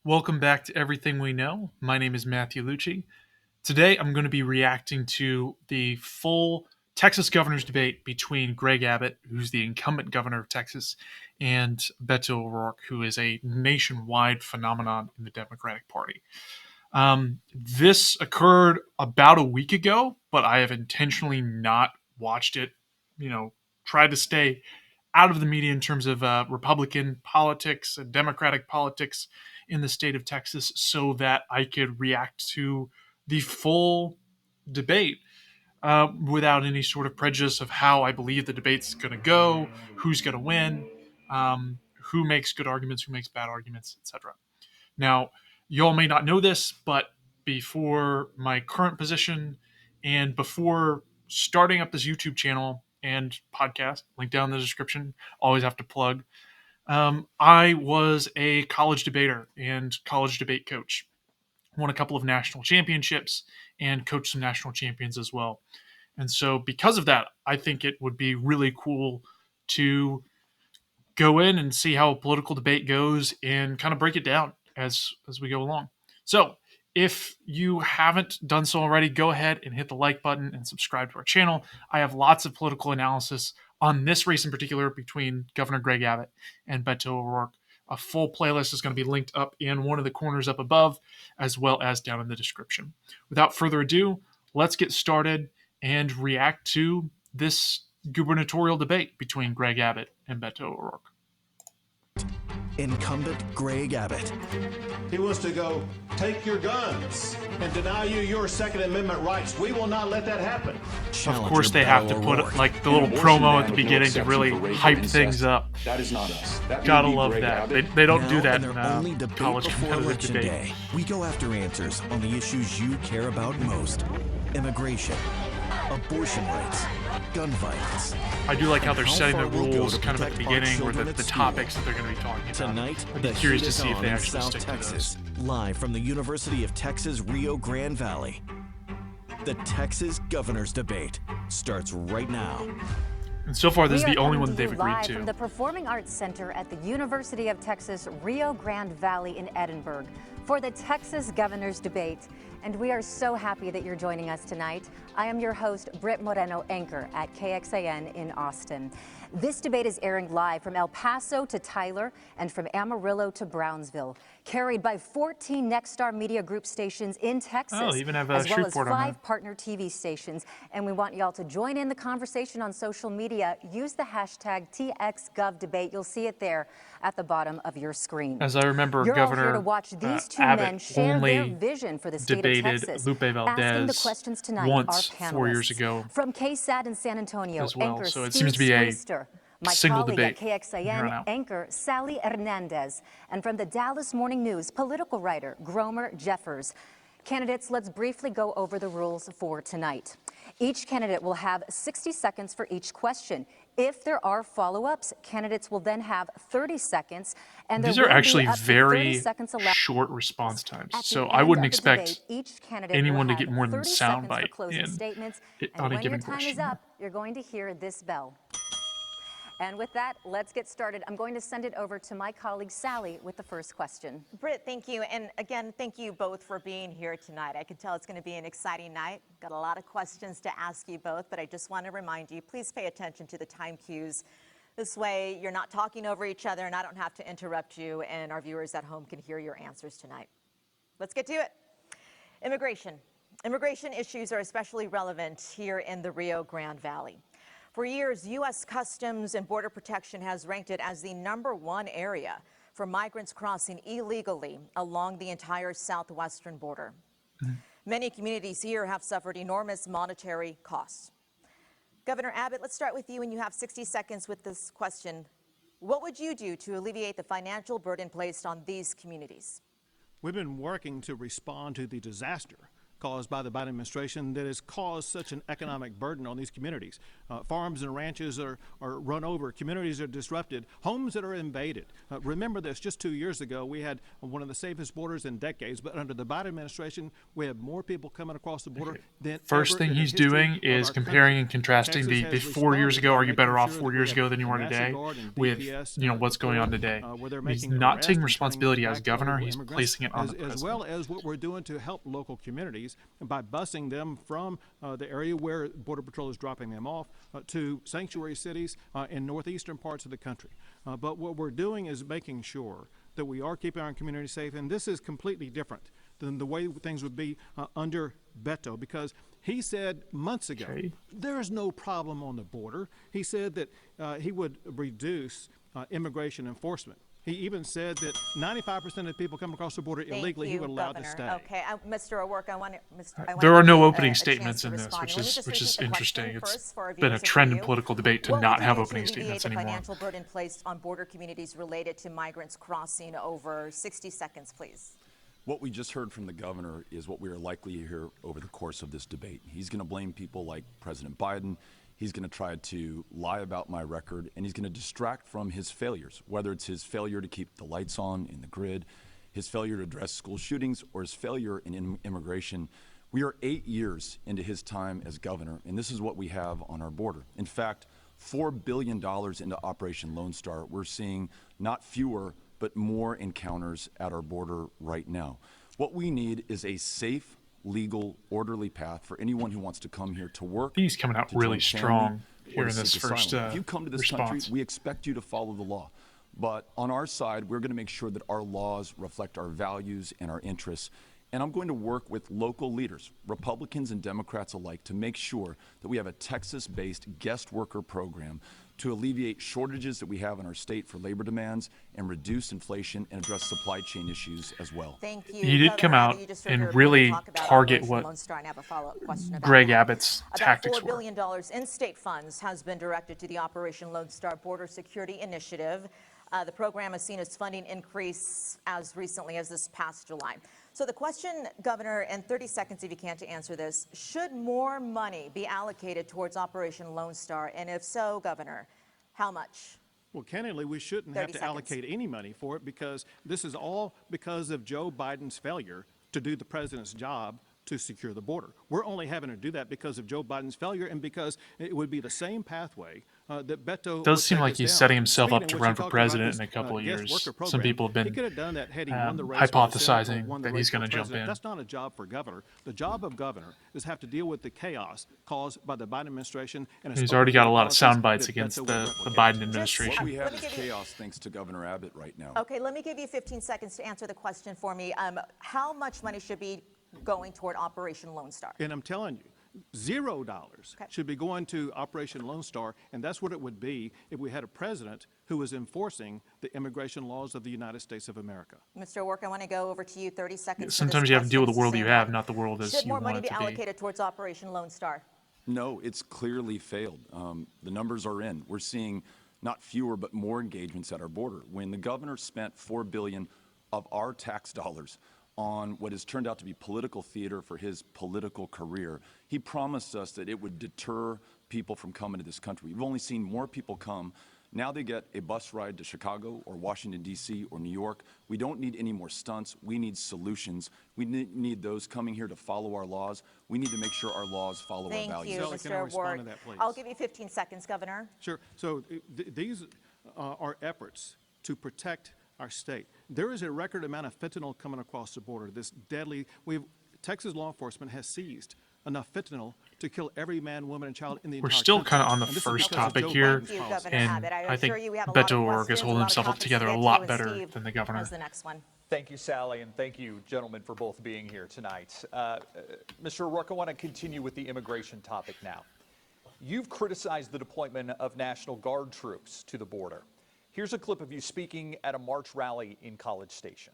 Welcome back to Everything We Know. My name is Matthew Lucci. Today I'm going to be reacting to the full Texas governor's debate between Greg Abbott, who's the incumbent governor of Texas, and Beto O'Rourke, who is a nationwide phenomenon in the Democratic Party. This occurred about a week ago, but I have intentionally not watched it, tried to stay out of the media in terms of Republican politics and Democratic politics in the state of Texas so that I could react to the full debate without any sort of prejudice of how I believe the debate's going to go, who's going to win, who makes good arguments, who makes bad arguments, etc. Now, you all may not know this, but before my current position and before starting up this YouTube channel and podcast, link down in the description, always have to plug. I was a college debater and college debate coach. Won a couple of national championships and coached some national champions as well. And so, because of that, I think it would be really cool to go in and see how a political debate goes and kind of break it down as we go along. So, if you haven't done so already, go ahead and hit the like button and subscribe to our channel. I have lots of political analysis on this race in particular between Governor Greg Abbott and Beto O'Rourke. A full playlist is going to be linked up in one of the corners up above, as well as down in the description. Without further ado, let's get started and react to this gubernatorial debate between Greg Abbott and Beto O'Rourke. Incumbent Greg Abbott. He wants to go, take your guns and deny you your Second Amendment rights. We will not let that happen. Of course, they have to put like the little promo at the beginning to really hype things up. That is not us. Gotta love that. They don't do that in in college competitive Election debate. Day, we go after answers on the issues you care about most. Immigration, abortion rights, gun violence. I do like how they're How setting the far we'll go rules to kind of at the protect our beginning, or children the at school. topics that they're going to be talking about. Tonight, I'd be the curious heat to is see if on they in actually South stick to Texas, those. live from the University of Texas Rio Grande Valley. The Texas Governor's Debate starts right now. And so far, this is We the are only coming one that to they've you agreed live to. from the Performing Arts Center at the University of Texas Rio Grande Valley in Edinburgh for the Texas Governor's Debate. And we are so happy that you're joining us tonight. I am your host, Britt Moreno, anchor at KXAN in Austin. This debate is airing live from El Paso to Tyler and from Amarillo to Brownsville, carried by 14 Nexstar Media Group stations in Texas, Oh, they even have as well as Shreveport on 5 partner TV stations. And we want y'all to join in the conversation on social media. Use the hashtag TXGovDebate. You'll see it there at the bottom of your screen. As I remember, You're all here Governor to watch these two men Abbott share their only vision for the state of debated Texas. Lupe Asking the Valdez questions tonight once are 4 years panelists. ago From KSAT in San Antonio, as well. anchor So it Steve seems to be a Swayster, my single colleague debate at from here on KXAN, out. anchor Sally Hernandez, and from the Dallas Morning News, political writer Gromer Jeffers. Candidates, let's briefly go over the rules for tonight. Each candidate will have 60 seconds for each question. If there are follow-ups, candidates will then have 30 seconds, and These there are will actually be up to 30 very seconds allowed. short response times. At So the I end wouldn't of the expect debate, each candidate anyone will to get have more than 30 sound seconds for bite closing statements, and on a when your given time question. is up, you're going to hear this bell. And with that, let's get started. I'm going to send it over to my colleague Sally with the first question. Britt, thank you. And again, thank you both for being here tonight. I can tell it's going to be an exciting night. Got a lot of questions to ask you both, but I just want to remind you, please pay attention to the time cues. This way, you're not talking over each other, and I don't have to interrupt you, and our viewers at home can hear your answers tonight. Let's get to it. Immigration. Immigration issues are especially relevant here in the Rio Grande Valley. For years, U.S. Customs and Border Protection has ranked it as the #1 area for migrants crossing illegally along the entire southwestern border. Many communities here have suffered enormous monetary costs. Governor Abbott, let's start with you, and you have 60 seconds with this question. What would you do to alleviate the financial burden placed on these communities? We've been working to respond to the disaster caused by the Biden administration that has caused such an economic burden on these communities. Farms and ranches are run over, communities are disrupted, homes that are invaded. Remember this, just 2 years ago, we had one of the safest borders in decades, but under the Biden administration, we have more people coming across the border than First ever thing in the he's history doing of is our comparing country. and contrasting Texas the has 4 years responded ago. by Are you better making off sure 4 that years we ago have than you are National today Guard and with DPS what's going on deployed, today? where they're He's making not arrests taking and turning responsibility as back governor. illegal He's immigrants, placing it on the as president. well as what we're doing to help local communities by busing them from the area where Border Patrol is dropping them off to sanctuary cities in northeastern parts of the country. But what we're doing is making sure that we are keeping our community safe, and this is completely different than the way things would be under Beto, because he said months ago, there is no problem on the border. He said that he would reduce immigration enforcement. He even said that 95% of people coming across the border illegally, he would allow to stay. Okay, Mr. O'Rourke, There are no opening statements in this, which is interesting. It's been a trend in political debate to not have opening statements anymore. What would you do to alleviate the financial burden placed on border communities related to migrants crossing over? 60 seconds, please. What we just heard from the governor is what we are likely to hear over the course of this debate. He's going to blame people like President Biden. He's going to try to lie about my record, and he's going to distract from his failures, whether it's his failure to keep the lights on in the grid, his failure to address school shootings, or his failure in immigration. We are 8 years into his time as governor, and this is what we have on our border. In fact, $4 billion into Operation Lone Star. We're seeing not fewer, but more encounters at our border right now. What we need is a safe, legal, orderly path for anyone who wants to come here to work. He's coming out really strong here in this first if you come to this response. country, we expect you to follow the law. But on our side, we're going to make sure that our laws reflect our values and our interests. And I'm going to work with local leaders, Republicans and Democrats alike, to make sure that we have a Texas-based guest worker program to alleviate shortages that we have in our state for labor demands and reduce inflation and address supply chain issues as well. Thank you. He did come out and really target what Greg Abbott's tactics about $4 billion in state funds has been directed to the Operation Lone Star Border Security Initiative. The program has seen its funding increase as recently as this past July. So the question, Governor, in 30 seconds if you can to answer this, should more money be allocated towards Operation Lone Star? And if so, Governor, how much? Well, candidly, we shouldn't have to allocate any money for it, because this is all because of Joe Biden's failure to do the president's job to secure the border. We're only having to do that because of Joe Biden's failure and because it would be the same pathway that Beto does seem like he's setting himself up to run for president this, in a couple of years. program. Some people have been he could have done that had he won the race hypothesizing that he's going to jump in. That's not a job for governor. The job of governor is have to deal with the chaos caused by the Biden administration. And he's already got a lot of sound bites against the Biden administration. What we have is chaos thanks to Governor Abbott right now. Okay, let me give you 15 seconds to answer the question for me. How much money should be going toward Operation Lone Star? And I'm telling you, $0 should be going to Operation Lone Star, and that's what it would be if we had a president who was enforcing the immigration laws of the United States of America. Mr. O'Rourke, I want to go over to you, 30 seconds. Sometimes you have to deal with the world you have, not the world as Should you more want money it be to be. allocated towards Operation Lone Star? No, it's clearly failed. The numbers are in. We're seeing not fewer but more engagements at our border. When the governor spent $4 billion of our tax dollars on what has turned out to be political theater for his political career, he promised us that it would deter people from coming to this country. We've only seen more people come. Now they get a bus ride to Chicago or Washington, D.C. or New York. We don't need any more stunts. We need solutions. We need those coming here to follow our laws. We need to make sure our laws follow our values. Thank you, Mr. O'Rourke. I'll give you 15 seconds, Governor. Sure. So these are efforts to protect our state. There is a record amount of fentanyl coming across the border. This deadly, Texas law enforcement has seized enough fentanyl to kill every man, woman, and child in the entire country. We're still kind of on the first topic here, and I think Beto O'Rourke is holding himself together a lot better than the governor. The next one. Thank you, Sally, and thank you, gentlemen, for both being here tonight. Mr. O'Rourke, I want to continue with the immigration topic now. You've criticized the deployment of National Guard troops to the border. Here's a clip of you speaking at a March rally in College Station.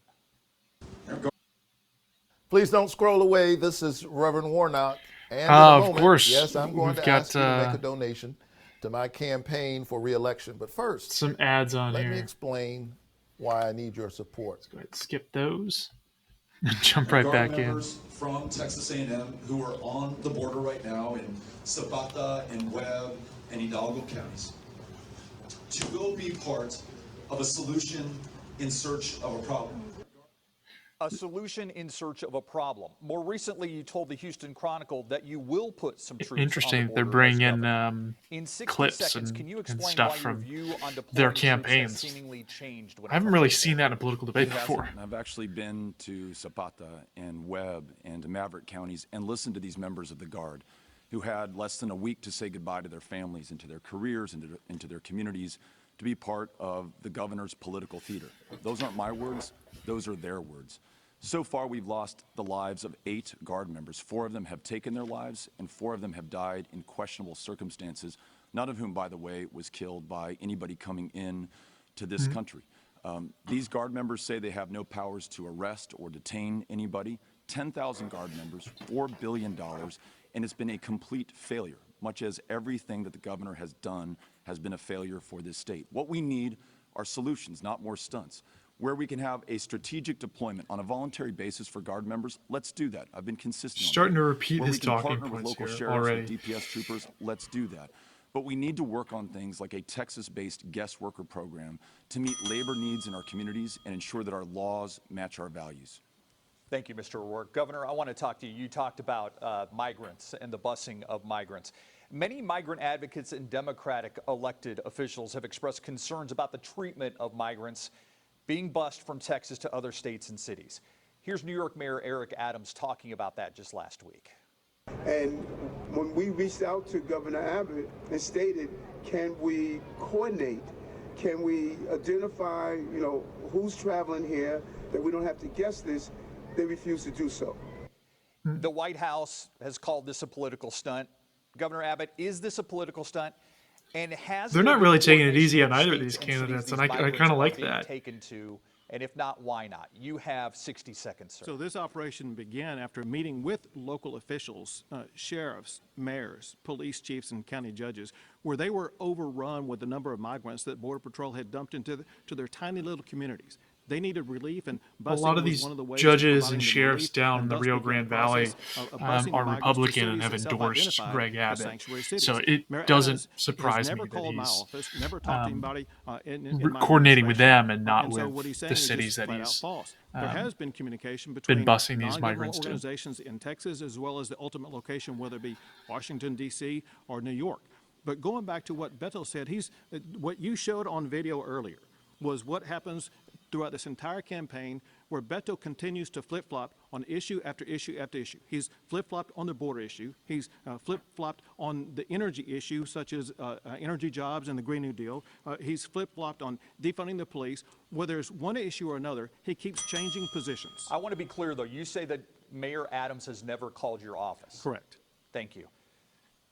Please don't scroll away. This is Reverend Warnock. And of course, yes, I'm going to got, ask you to make a donation to my campaign for re-election. But first, some ads on let here. me explain why I need your support. Let's go ahead and skip those. Jump and right Guard back in. members from Texas A&M who are on the border right now in Zapata and Webb and Hidalgo counties to go be part of a solution in search of a problem. A solution in search of a problem. More recently, you told the Houston Chronicle that you will put some troops on the Interesting. border They're as bringing governor. in In 60 clips seconds, can you and explain stuff why your from view on their deploying troops has campaigns. seemingly changed when I it haven't comes really to the seen border? that in a political debate It before. hasn't. I've actually been to Zapata and Webb and Maverick counties and listened to these members of the Guard who had less than a week to say goodbye to their families and to their careers and into their communities to be part of the governor's political theater. Those aren't my words, those are their words. So far, we've lost the lives of 8 Guard members. 4 of them have taken their lives, and 4 of them have died in questionable circumstances, none of whom, by the way, was killed by anybody coming in to this country. These Guard members say they have no powers to arrest or detain anybody. 10,000 Guard members, $4 billion, and it's been a complete failure, much as everything that the governor has done has been a failure for this state. What we need are solutions, not more stunts. Where we can have a strategic deployment on a voluntary basis for Guard members, let's do that. I've been consistent on Starting that. to repeat Where his we can talking partner with points local here sheriffs already. and DPS troopers, let's do that. But we need to work on things like a Texas-based guest worker program to meet labor needs in our communities and ensure that our laws match our values. Thank you, Mr. O'Rourke. Governor, I want to talk to you. You talked about migrants and the busing of migrants. Many migrant advocates and Democratic elected officials have expressed concerns about the treatment of migrants being bused from Texas to other states and cities. Here's New York Mayor Eric Adams talking about that just last week. And when we reached out to Governor Abbott and stated, can we coordinate? Can we identify, who's traveling here, that we don't have to guess this? They refuse to do so. The White House has called this a political stunt. Governor Abbott, is this a political stunt? And has They're there not been really taking it coordination easy on with either of states these and cities candidates, and these I migrants kind of are like being that. taken to? And if not, why not? You have 60 seconds, sir. So this operation began after meeting with local officials, sheriffs, mayors, police chiefs, and county judges, where they were overrun with the number of migrants that Border Patrol had dumped into their tiny little communities. They needed relief, and A busing lot of was these one of the ways judges of and providing them sheriffs relief, down in and the thus Rio began Grande the process Valley of busing are migrants to Republican and cities have that endorsed self-identified Greg as Abbott. sanctuary cities. So it Mayor doesn't Adams surprise has me never that called my he's office, never talked to anybody in my coordinating with administration. them and not And so with what he's saying the is cities just that flat out he's false. There has been communication between busing these non-governmental migrants to. organizations in Texas as well as the ultimate location, whether it be Washington, D.C. or New York. But going back to what Beto said, what you showed on video earlier was what happens throughout this entire campaign, where Beto continues to flip-flop on issue after issue after issue. He's flip-flopped on the border issue. He's flip-flopped on the energy issue, such as energy jobs and the Green New Deal. He's flip-flopped on defunding the police. Whether it's one issue or another, he keeps changing positions. I want to be clear, though. You say that Mayor Adams has never called your office. Correct. Thank you.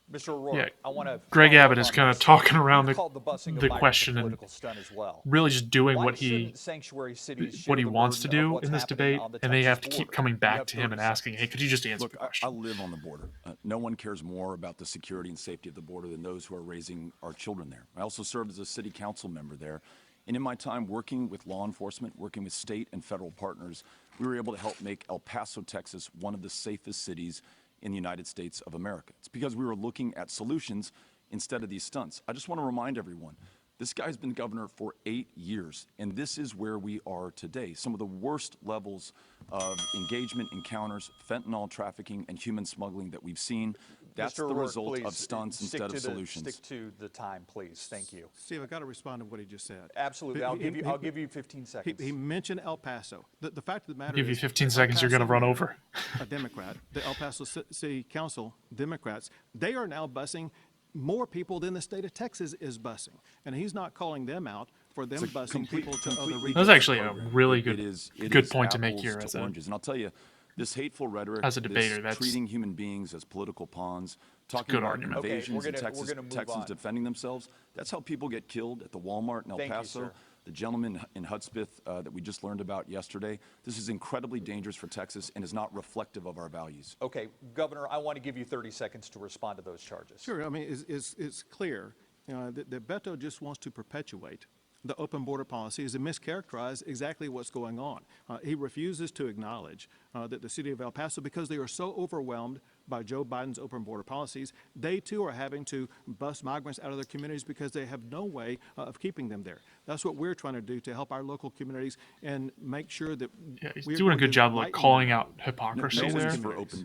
Mr. O'Rourke, Yeah, I want to. Greg Abbott is kind of talking around busing the question and stunt as well. really just doing Why what he shouldn't sanctuary cities share the wants to burden of do what's in this happening debate, on the and they Texas have to keep border? coming You back have to him 30 and asking, "Hey, could you just answer Look, the I question?" live on the border. No one cares more about the security and safety of the border than those who are raising our children there. I also served as a city council member there. And in my time working with law enforcement, working with state and federal partners, we were able to help make El Paso, Texas, one of the safest cities in the United States of America. It's because we were looking at solutions instead of these stunts. I just want to remind everyone, this guy's been governor for 8 years, and this is where we are today. Some of the worst levels of engagement, encounters, fentanyl trafficking, and human smuggling that we've seen. That's Mr. the O'Rourke, result please, of stunts stick instead to of solutions. Stick to the time, please. Thank you. Steve, I got to respond to what he just said. Absolutely. I'll give you 15 seconds. He mentioned El Paso. The fact of the matter Give you is, 15 El seconds, you're going to Paso run mayor, over. a Democrat, the El Paso City Council Democrats, they are now busing more people than the state of Texas is busing. And he's not calling them out for them busing people to other regions. That's actually a really It is good point to make apples here to as a oranges. And I'll tell you, this hateful rhetoric, as a debater, this that's treating human beings as political pawns, talking good about argument. Okay, invasions we're in gonna Texas, move Texans on. defending themselves. That's how people get killed at the Walmart in El Thank you, Paso. sir. The gentleman in Hudspeth that we just learned about yesterday. This is incredibly dangerous for Texas and is not reflective of our values. Okay, Governor, I want to give you 30 seconds to respond to those charges. Sure, I mean, it's clear that Beto just wants to perpetuate the open border policy is to mischaracterize exactly what's going on. He refuses to acknowledge that the city of El Paso, because they are so overwhelmed by Joe Biden's open border policies, they too are having to bus migrants out of their communities because they have no way of keeping them there. That's what we're trying to do to help our local communities and make sure that he's doing a good job like calling out hypocrisy there,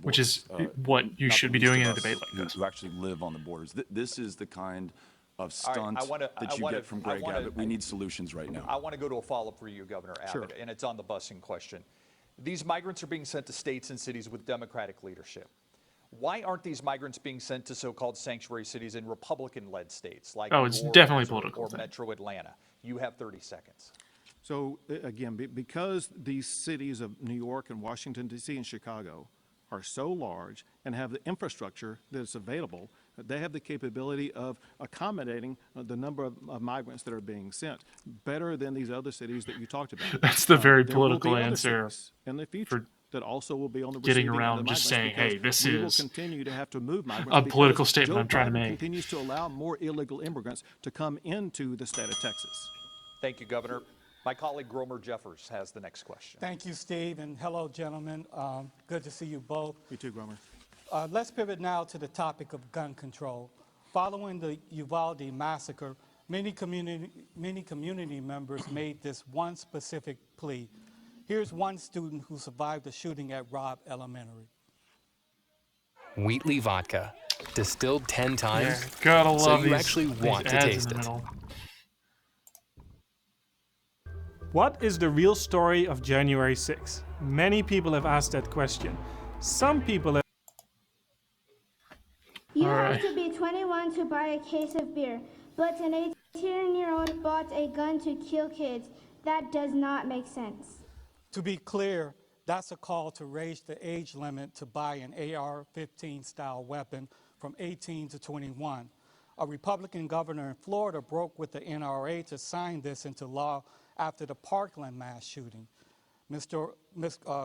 which is what you should be doing in a debate like this. Who actually live on the borders. This is the kind of stunt that you get from Greg Abbott. We need solutions right now. I want to go to a follow-up for you, Governor Abbott, and it's on the busing question. These migrants are being sent to states and cities with Democratic leadership. Why aren't these migrants being sent to so-called sanctuary cities in Republican-led states like it's definitely political or Metro Atlanta? You have 30 seconds. So again, because these cities of New York and Washington, D.C. and Chicago are so large and have the infrastructure that's available, they have the capability of accommodating the number of migrants that are being sent better than these other cities that you talked about. That's the very political answer in the future that also will be on the getting around just saying, hey, this we is will continue to have to move migrants a political statement Joe I'm trying to Biden make. Continues to allow more illegal immigrants to come into the state of Texas. Thank you, Governor. My colleague Gromer Jeffers has the next question. Thank you, Steve, and hello, gentlemen. Good to see you both. You too, Gromer. Let's pivot now to the topic of gun control. Following the Uvalde massacre, many community members made this one specific plea. Here's one student who survived the shooting at Robb Elementary. Wheatley vodka, distilled 10 times, gotta love so you these, actually want to taste it. What is the real story of January 6th? Many people have asked that question. Some people have... You have to be 21 to buy a case of beer, but an 18-year-old bought a gun to kill kids. That does not make sense. To be clear, that's a call to raise the age limit to buy an AR-15 style weapon from 18 to 21. A Republican governor in Florida broke with the NRA to sign this into law after the Parkland mass shooting.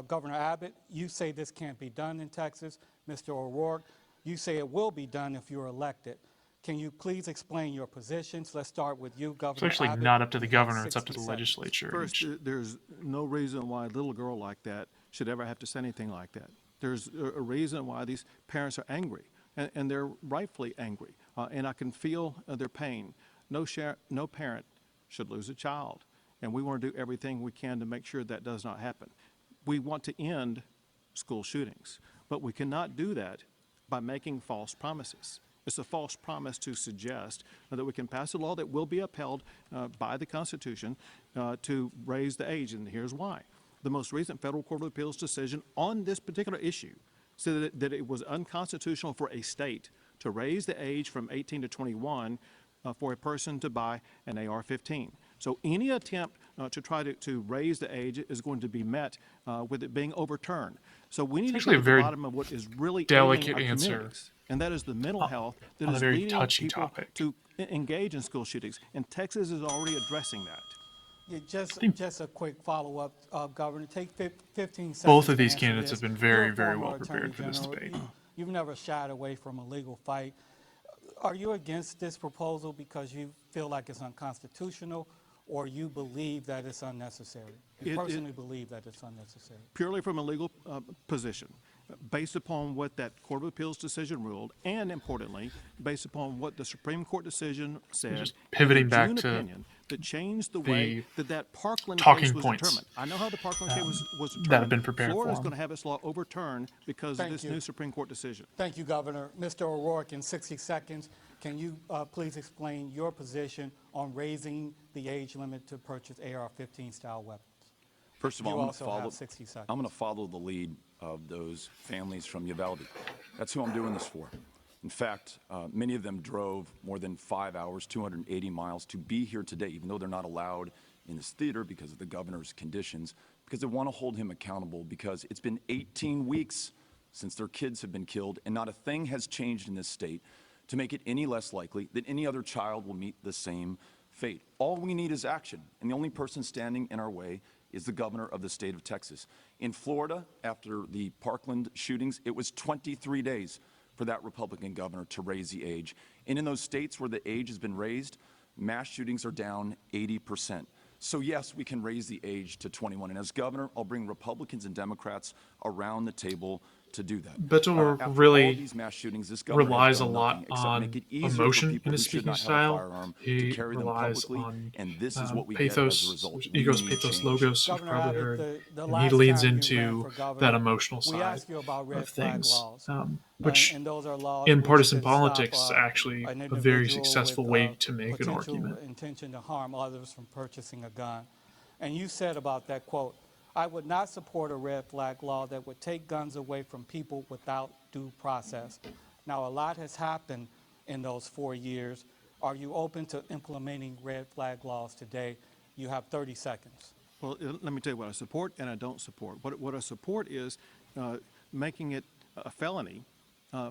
Governor Abbott, you say this can't be done in Texas. Mr. O'Rourke, you say it will be done if you're elected. Can you please explain your positions? Let's start with you, Governor It's actually Abbott. not up to the governor, it's up to the legislature. First, there's no reason why a little girl like that should ever have to say anything like that. There's a reason why these parents are angry, and they're rightfully angry, and I can feel their pain. No parent should lose a child, and we want to do everything we can to make sure that does not happen. We want to end school shootings, but we cannot do that by making false promises. It's a false promise to suggest that we can pass a law that will be upheld by the Constitution to raise the age, and here's why. The most recent Federal Court of Appeals decision on this particular issue said that it was unconstitutional for a state to raise the age from 18 to 21 for a person to buy an AR-15. So any attempt to try to raise the age is going to be met with it being overturned. So we need to get to the bottom of what is really delicate ailing our answer, communities, and that is the mental health that on is a very leading touchy people topic. to engage in school shootings. And Texas is already addressing that. Yeah, just a quick follow-up, Governor. Take 15 seconds. Both of these to answer candidates this. have been very, You're a very former well prepared for Attorney this General. debate. You've never shied away from a legal fight. Are you against this proposal because you feel like it's unconstitutional, or you believe that it's unnecessary? You personally believe that it's unnecessary? Purely from a legal position, based upon what that Court of Appeals decision ruled, and importantly, based upon what the Supreme Court decision said, just pivoting in the back June to opinion, that changed the way that Parkland talking case was points determined. I know how the Parkland case was determined. that have been prepared Florida's for going to have its law overturned because of this new Supreme Court decision. Thank you, Governor. Mr. O'Rourke, in 60 seconds, can you please explain your position on raising the age limit to purchase AR-15 style weapons? First of all, I'm going to follow the lead of those families from Uvalde. That's who I'm doing this for. In fact, many of them drove more than 5 hours, 280 miles to be here today, even though they're not allowed in this theater because of the governor's conditions, because they want to hold him accountable, because it's been 18 weeks since their kids have been killed, and not a thing has changed in this state to make it any less likely that any other child will meet the same fate. All we need is action, and the only person standing in our way is the governor of the state of Texas. In Florida, after the Parkland shootings, it was 23 days for that Republican governor to raise the age. And in those states where the age has been raised, mass shootings are down 80%. So yes, we can raise the age to 21. And as governor, I'll bring Republicans and Democrats around the table to do that. Beto O'Rourke After really all these mass shootings, this governor relies has a done lot nothing except on make it easier for emotion people in his who should speaking not have a style. firearm to He carry them relies publicly, on and this is what we get as pathos, a result. egos, We need pathos, change. logos, you've Governor probably Abbott, heard. the And he last leans time you ran into for governor, that emotional we side asked you about red of flag things, laws, which and those are laws in which partisan could stop, politics is actually an a very individual successful with, way to make an potential argument. intention to harm others from purchasing a gun. And you said about that quote, "I would not support a red flag law that would take guns away from people without due process." Now, a lot has happened in those 4 years. Are you open to implementing red flag laws today? You have 30 seconds. Well, let me tell you what I support and I don't support. What I support is making it a felony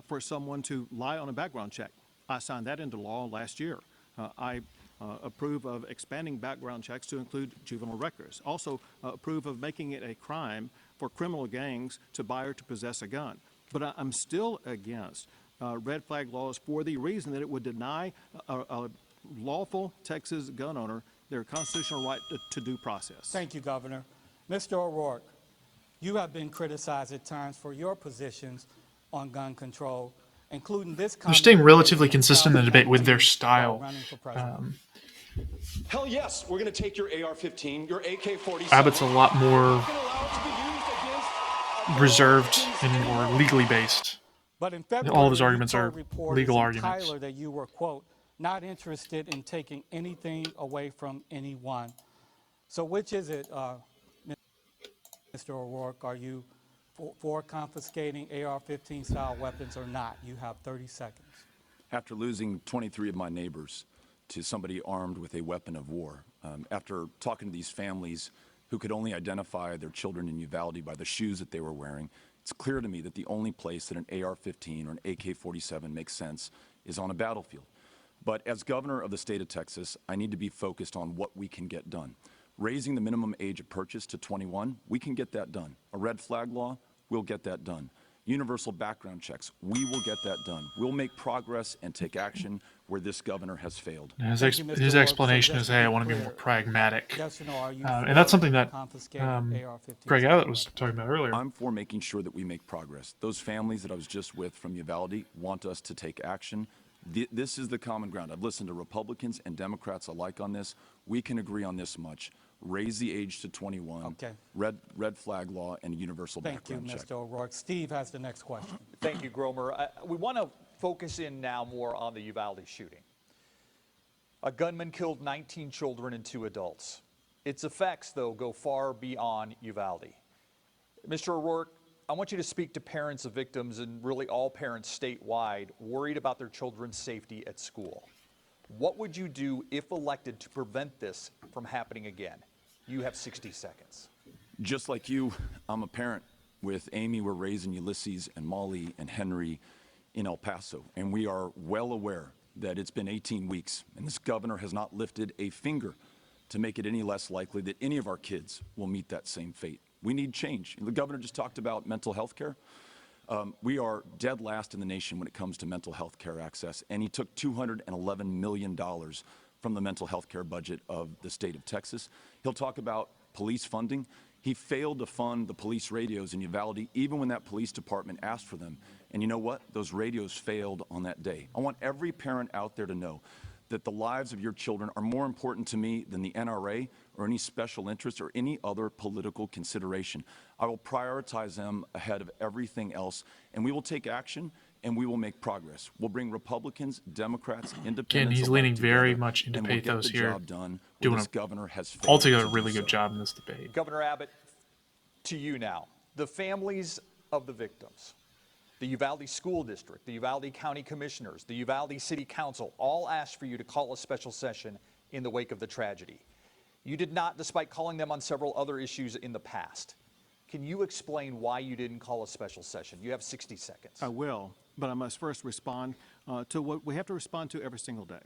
for someone to lie on a background check. I signed that into law last year. I approve of expanding background checks to include juvenile records. Also approve of making it a crime for criminal gangs to buy or to possess a gun. But I'm still against red flag laws for the reason that it would deny a lawful Texas gun owner their constitutional right to due process. Thank you, Governor. Mr. O'Rourke, you have been criticized at times for your positions on gun control, including this They're staying relatively consistent in the debate with their style. Hell yes, we're going to take your AR-15, your AK-47. Abbott's a lot more reserved and more legally based. But in February, all of his arguments are reporters legal in arguments. Tyler that you were, quote, not interested in taking anything away from anyone. So which is it, Mr. O'Rourke? Are you for confiscating AR-15 style weapons or not? You have 30 seconds. After losing 23 of my neighbors to somebody armed with a weapon of war, after talking to these families who could only identify their children in Uvalde by the shoes that they were wearing, it's clear to me that the only place that an AR-15 or an AK-47 makes sense is on a battlefield. But as governor of the state of Texas, I need to be focused on what we can get done. Raising the minimum age of purchase to 21, we can get that done. A red flag law, we'll get that done. Universal background checks, we will get that done. We'll make progress and take action where this governor has failed. His explanation is, hey, I want to be more pragmatic. And that's something that Greg Abbott was talking about earlier. I'm for making sure that we make progress. Those families that I was just with from Uvalde want us to take action. This is the common ground. I've listened to Republicans and Democrats alike on this. We can agree on this much. Raise the age to 21, okay. red flag law, and universal background check. Thank you, Mr. O'Rourke. Steve has the next question. Thank you, Gromer. We want to focus in now more on the Uvalde shooting. A gunman killed 19 children and 2 adults. Its effects, though, go far beyond Uvalde. Mr. O'Rourke, I want you to speak to parents of victims and really all parents statewide worried about their children's safety at school. What would you do if elected to prevent this from happening again? You have 60 seconds. Just like you, I'm a parent. With Amy, we're raising Ulysses and Molly and Henry in El Paso, and we are well aware that it's been 18 weeks, and this governor has not lifted a finger to make it any less likely that any of our kids will meet that same fate. We need change. The governor just talked about mental health care. We are dead last in the nation when it comes to mental health care access, and he took $211 million from the mental health care budget of the state of Texas. He'll talk about police funding. He failed to fund the police radios in Uvalde, even when that police department asked for them. And you know what? Those radios failed on that day. I want every parent out there to know that the lives of your children are more important to me than the NRA or any special interest or any other political consideration. I will prioritize them ahead of everything else, and we will take action and we will make progress. We'll bring Republicans, Democrats, Independents. Again, he's leaning very much into pathos here, doing altogether a really good job in this debate. Governor Abbott, to you now. The families of the victims, the Uvalde School District, the Uvalde County Commissioners, the Uvalde City Council all asked for you to call a special session in the wake of the tragedy. You did not, despite calling them on several other issues in the past. Can you explain why you didn't call a special session? You have 60 seconds. I will, but I must first respond to what we have to respond to every single day.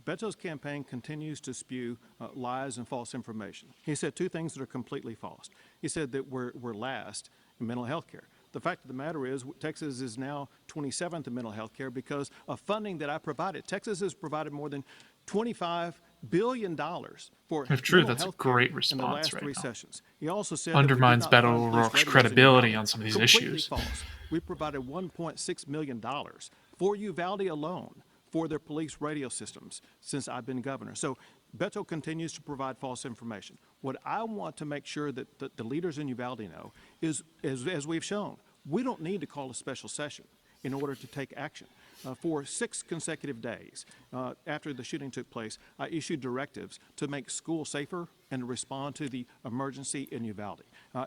Beto's campaign continues to spew lies and false information. He said 2 things that are completely false. He said that we're last in mental health care. The fact of the matter is Texas is now 27th in mental health care because of funding that I provided. Texas has provided more than $25 billion for If true, mental that's a health care great in the response last right 3 now. sessions. He also said Undermines that we did Beto not fund police O'Rourke's radios in credibility Uvalde. on some of these Completely issues. false. We provided $1.6 million for Uvalde alone for their police radio systems since I've been governor. So Beto continues to provide false information. What I want to make sure that the leaders in Uvalde know is, as we've shown, we don't need to call a special session in order to take action. For 6 consecutive days after the shooting took place, I issued directives to make school safer and to respond to the emergency in Uvalde.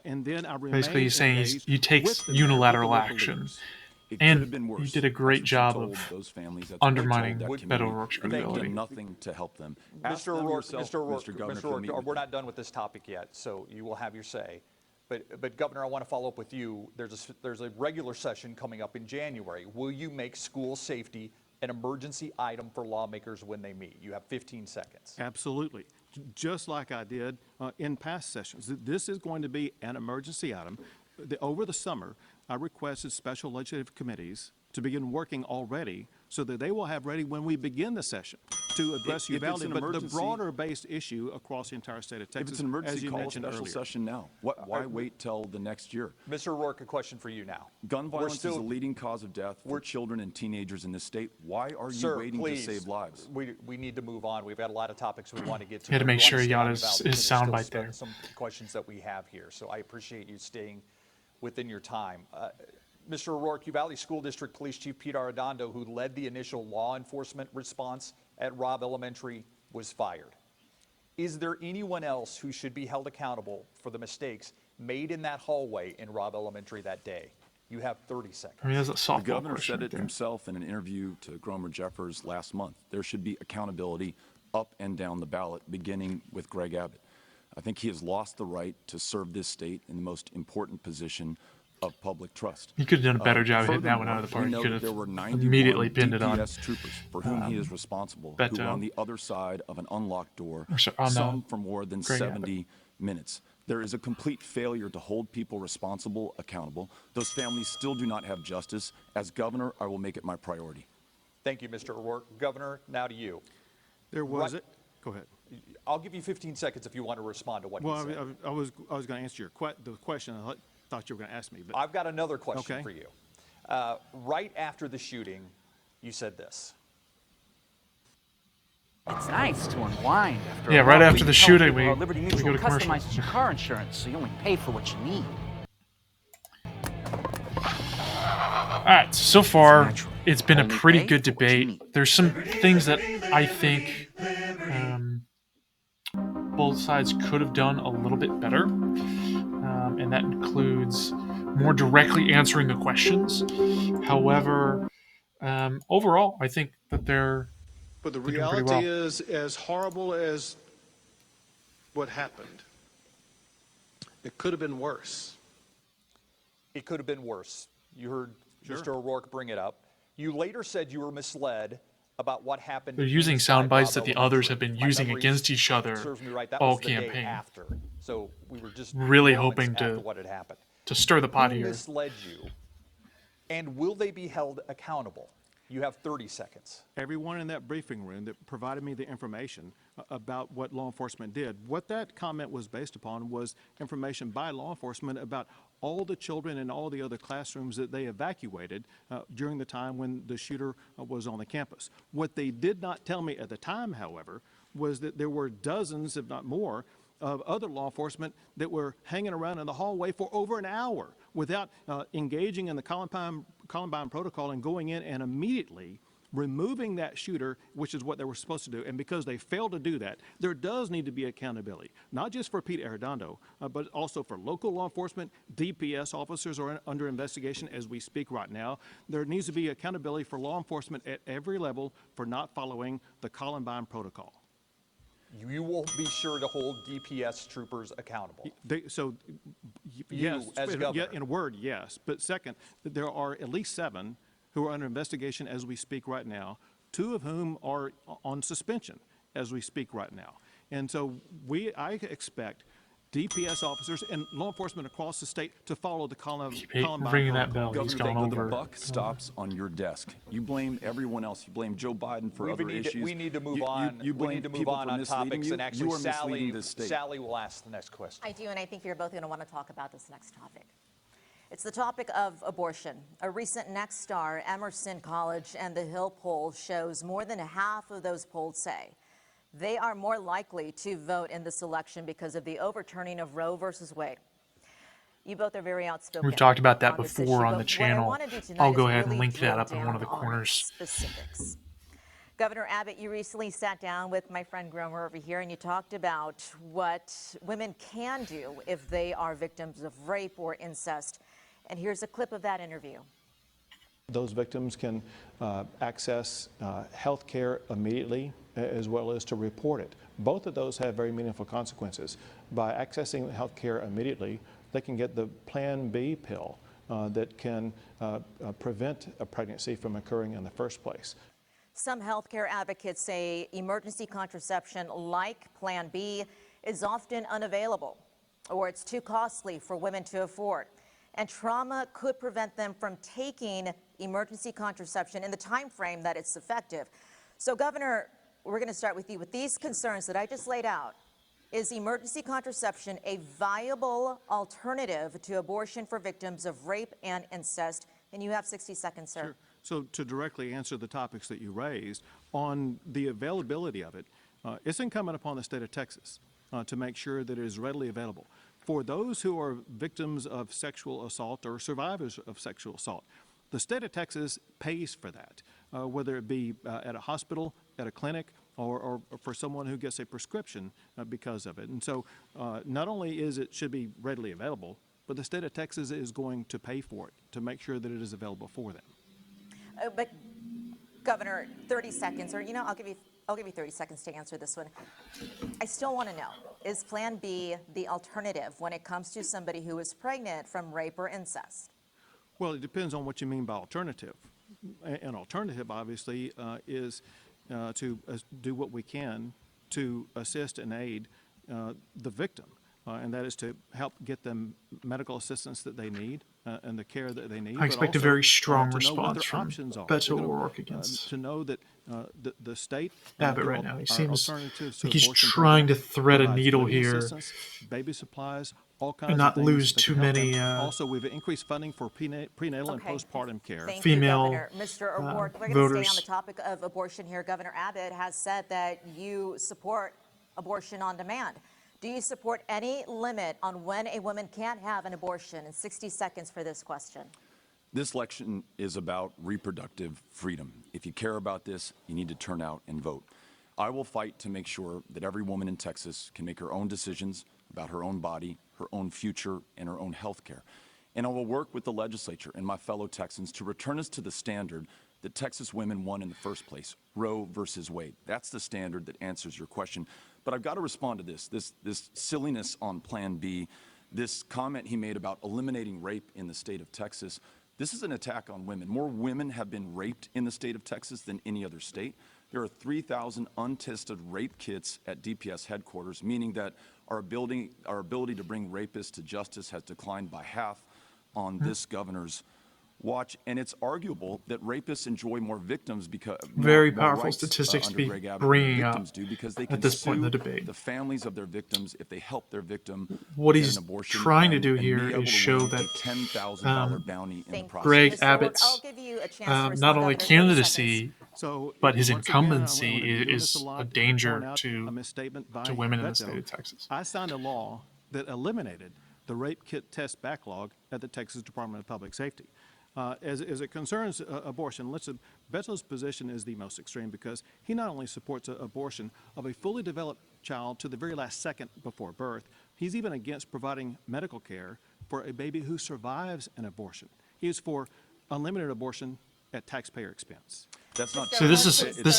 And then I remained Basically, he's saying engaged he takes with the mayor, with the unilateral local action. leaders. It could have And been worse. he did a great That's what job she told of those families. That's undermining what she told Beto that O'Rourke's community, and they've credibility. done nothing to help them. Ask Mr. them O'Rourke, yourself, Mr. O'Rourke, Mr. Governor, Mr. to O'Rourke, meet with we're them. not done with this topic yet, so you will have your say. But Governor, I want to follow up with you. There's a regular session coming up in January. Will you make school safety an emergency item for lawmakers when they meet? You have 15 seconds. Absolutely. Just like I did in past sessions. This is going to be an emergency item. Over the summer, I requested special legislative committees to begin working already so that they will have ready when we begin the session to address If it's Uvalde, an but the emergency- broader-based issue across the entire state of Texas, If it's an as emergency, you call a mentioned special earlier. session now. Why wait till the next year? Mr. O'Rourke, a question for you now. Gun We're violence is still- a leading cause of death for children and teenagers in this state. Why are you Sir, waiting please, to save lives? We need to move on. We've got a lot of topics we want to get to. He had to but we make want sure he stay got on his- Uvalde his because there's soundbite still there. Some questions that we have here, so I appreciate you staying within your time. Mr. O'Rourke, Uvalde School District Police Chief Pete Arredondo, who led the initial law enforcement response at Robb Elementary, was fired. Is there anyone else who should be held accountable for the mistakes made in that hallway in Robb Elementary that day? You have 30 seconds. I mean, that's a The softball governor question said right it there. himself in an interview to Gromer Jeffers last month. There should be accountability up and down the ballot, beginning with Greg Abbott. I think he has lost the right to serve this state in the most important position of public trust. He could have done a better job of hitting that one out of the park. We He know could that have there were 91 immediately pinned it on DPS troopers for whom he is responsible, who Beto. were on the other side of an unlocked door, on, some for more than Greg 70 minutes. There is a complete failure to hold people responsible, accountable. Those families still do not have justice. As governor, I will make it my priority. Thank you, Mr. O'Rourke. Governor, now to you. There was it. Go ahead. I'll give you 15 seconds if you want to respond to what Well, he said. I was going to answer the question I thought you were going to ask me. But I've got another question Okay. for you. Right after the shooting, you said this. It's nice to unwind after Yeah, a right long after week the telling shooting, people how we Liberty go Mutual to commercial. customizes your car insurance, so you only pay for what you need. All right, so far it's been a pretty good debate. There's some things that I think both sides could have done a little bit better, and that includes more directly answering the questions. However, overall, I think that they're But the doing pretty reality well. is, as horrible as what happened, it could have been worse. It could have been worse. You heard Mr. O'Rourke bring it up. You later said you were misled about what happened. They're using inside sound bites Robb that the others Elementary. have been My using memory against each other serves me right. That all was the day campaign. after. So we were just Really moments hoping after to- what had happened. to stir the pot Who here. misled you, and will they be held accountable? You have 30 seconds. everyone in that briefing room that provided me the information about what law enforcement did, what that comment was based upon was information by law enforcement about all the children in all the other classrooms that they evacuated during the time when the shooter was on the campus. What they did not tell me at the time, however, was that there were dozens, if not more, of other law enforcement that were hanging around in the hallway for over an hour without engaging in the Columbine protocol and going in and immediately removing that shooter, which is what they were supposed to do. And because they failed to do that, there does need to be accountability, not just for Pete Arredondo, but also for local law enforcement. DPS officers are under investigation as we speak right now. There needs to be accountability for law enforcement at every level for not following the Columbine protocol. You will be sure to hold DPS troopers accountable. Yes, as yeah, governor. in a word, yes. But second, there are at least 7 who are under investigation as we speak right now, 2 of whom are on suspension as we speak right now. And so I expect DPS officers and law enforcement across the state to follow the Columbine Ringing that protocol. bell. He's Governor, gone the over. buck stops on your desk. You blame everyone else. You blame Joe Biden for other issues. We need to move on. You We blame need to move people on for on misleading topics, you. and actually, You are misleading this state. Sally will ask the next question. I do, and I think you're both going to want to talk about this next topic. It's the topic of abortion. A recent Next Star, Emerson College, and the Hill poll shows more than half of those polled say they are more likely to vote in this election because of the overturning of Roe versus Wade. You both are very outspoken. We've talked about that this before issue, on but the channel. what I want to do tonight I'll go is ahead and really link that drill up in one of the down on corners. Specifics. Governor Abbott, you recently sat down with my friend Gromer over here, and you talked about what women can do if they are victims of rape or incest. And here's a clip of that interview. Those victims can access health care immediately, as well as to report it. Both of those have very meaningful consequences. By accessing health care immediately, they can get the Plan B pill that can prevent a pregnancy from occurring in the first place. Some healthcare advocates say emergency contraception like Plan B is often unavailable, or it's too costly for women to afford. And trauma could prevent them from taking emergency contraception in the time frame that it's effective. So, Governor, we're going to start with you. With these concerns that I just laid out, is emergency contraception a viable alternative to abortion for victims of rape and incest? And you have 60 seconds, sir. Sure. So to directly answer the topics that you raised, on the availability of it, it's incumbent upon the state of Texas to make sure that it is readily available. For those who are victims of sexual assault or survivors of sexual assault, the state of Texas pays for that, whether it be at a hospital, at a clinic, or for someone who gets a prescription because of it. And so not only should be readily available, but the state of Texas is going to pay for it to make sure that it is available for them. But Governor, 30 seconds, or I'll give you 30 seconds to answer this one. I still want to know, is Plan B the alternative when it comes to somebody who is pregnant from rape or incest? Well, it depends on what you mean by alternative. An alternative, obviously, is to do what we can to assist and aid the victim, and that is to help get them medical assistance that they need and the care that they need. I expect a very strong response from Beto O'Rourke against to know that the state Abbott right now. He seems like he's trying to thread a needle here, baby supplies, all kinds and not of lose things too many. Also, we've increased funding for prenatal and postpartum care. Thank female you, Governor. Mr. O'Rourke, we're going to stay on the topic of abortion here. Governor Abbott has said that you support abortion on demand. Do you support any limit on when a woman can't have an abortion? In 60 seconds for this question. This election is about reproductive freedom. If you care about this, you need to turn out and vote. I will fight to make sure that every woman in Texas can make her own decisions about her own body, her own future, and her own health care. And I will work with the legislature and my fellow Texans to return us to the standard that Texas women won in the first place, Roe versus Wade. That's the standard that answers your question. But I've got to respond to this silliness on Plan B, this comment he made about eliminating rape in the state of Texas. This is an attack on women. More women have been raped in the state of Texas than any other state. There are 3,000 untested rape kits at DPS headquarters, meaning that our ability to bring rapists to justice has declined by half on this governor's watch, and it's arguable that rapists enjoy more victims because very more powerful rights, statistics to be Greg Abbott bringing up victims do because they can at this point in the sue debate. the families of their victims if they help their victim What get he's an abortion trying to and do be here able is to show win that a $10,000 bounty in the process. Greg Mr. O'Rourke, Abbott's I'll give you a chance to respond, not only Governor, 30 candidacy, So, but his once again, I incumbency wanna be doing this is a lot a to danger point out to a misstatement by women in the Beto. state of Texas. I signed a law that eliminated the rape kit test backlog at the Texas Department of Public Safety. As it concerns abortion, listen, Beto's position is the most extreme because he not only supports abortion of a fully developed child to the very last second before birth, he's even against providing medical care for a baby who survives an abortion. He is for unlimited abortion at taxpayer expense. That's not So this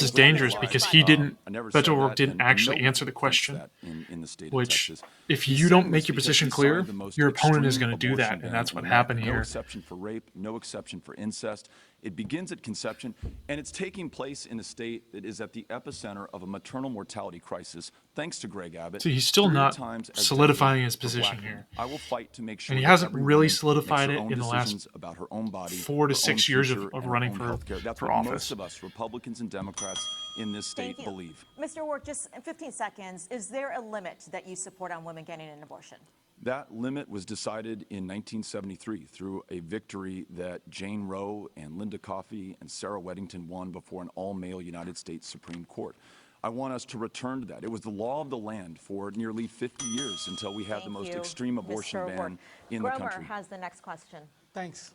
is dangerous because he didn't. Beto O'Rourke didn't actually answer the question. In the state of Which, Texas. if He's you saying don't this make your because position he clear, signed the most your opponent is extreme going to do that, abortion and ban that's what in happened America. No here. exception for rape, no exception for incest, It begins at conception, and it's taking place in a state that is at the epicenter of a maternal mortality crisis, thanks to Greg Abbott. So he's still 3 not times as solidifying deadly his for position black here. women. I will fight to make sure And he that hasn't every really woman solidified makes her it own in the last decisions about her own body, 4 to her 6 own years of future, and her running own for healthcare. That's what office. most of us, Republicans and Democrats in this state, Thank you. believe. Mr. O'Rourke, just in 15 seconds, is there a limit that you support on women getting an abortion? That limit was decided in 1973 through a victory that Jane Roe and Linda Coffey and Sarah Weddington won before an all-male United States Supreme Court. I want us to return to that. It was the law of the land for nearly 50 years until we had the most extreme abortion ban in the country. Gromer has the next question. Thanks,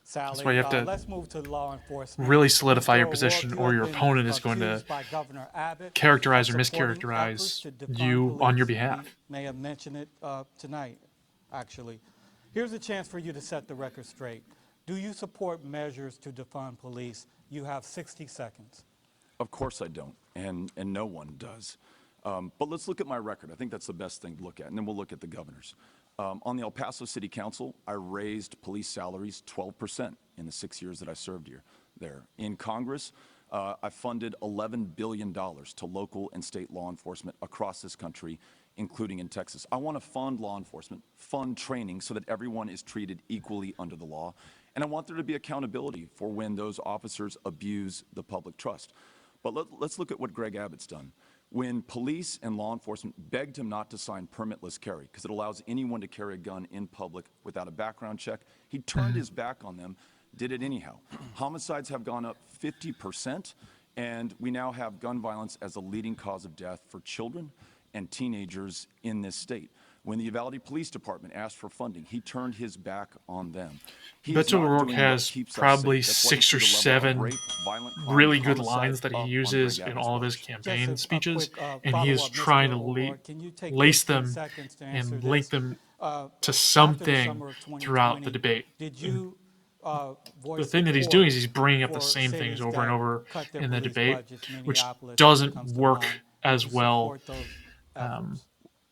Sally. That's why you have to let's move to law enforcement. really solidify your Mr. position, O'Rourke, or you your have been opponent is going to accused by Governor Abbott characterize or of supporting mischaracterize efforts to defund you on your police. behalf. We may have mentioned it tonight, actually. Here's a chance for you to set the record straight. Do you support measures to defund police? You have 60 seconds. Of course I don't, and no one does. But let's look at my record. I think that's the best thing to look at, and then we'll look at the governors. On the El Paso City Council, I raised police salaries 12% in the 6 years that I served there. In Congress, I funded $11 billion to local and state law enforcement across this country, including in Texas. I want to fund law enforcement, fund training so that everyone is treated equally under the law, and I want there to be accountability for when those officers abuse the public trust. But let's look at what Greg Abbott's done. When police and law enforcement begged him not to sign permitless carry, because it allows anyone to carry a gun in public without a background check, he turned his back on them, did it anyhow. Homicides have gone up 50%, and we now have gun violence as a leading cause of death for children and teenagers in this state. When the Uvalde Police Department asked for funding, he turned his back on them. Beto O'Rourke has probably 6 or 7 really good lines that he uses in all of his campaign speeches, and he is trying to lace them and link them to something throughout the debate. The thing that he's doing is he's bringing up the same things over and over in the debate, which doesn't work as well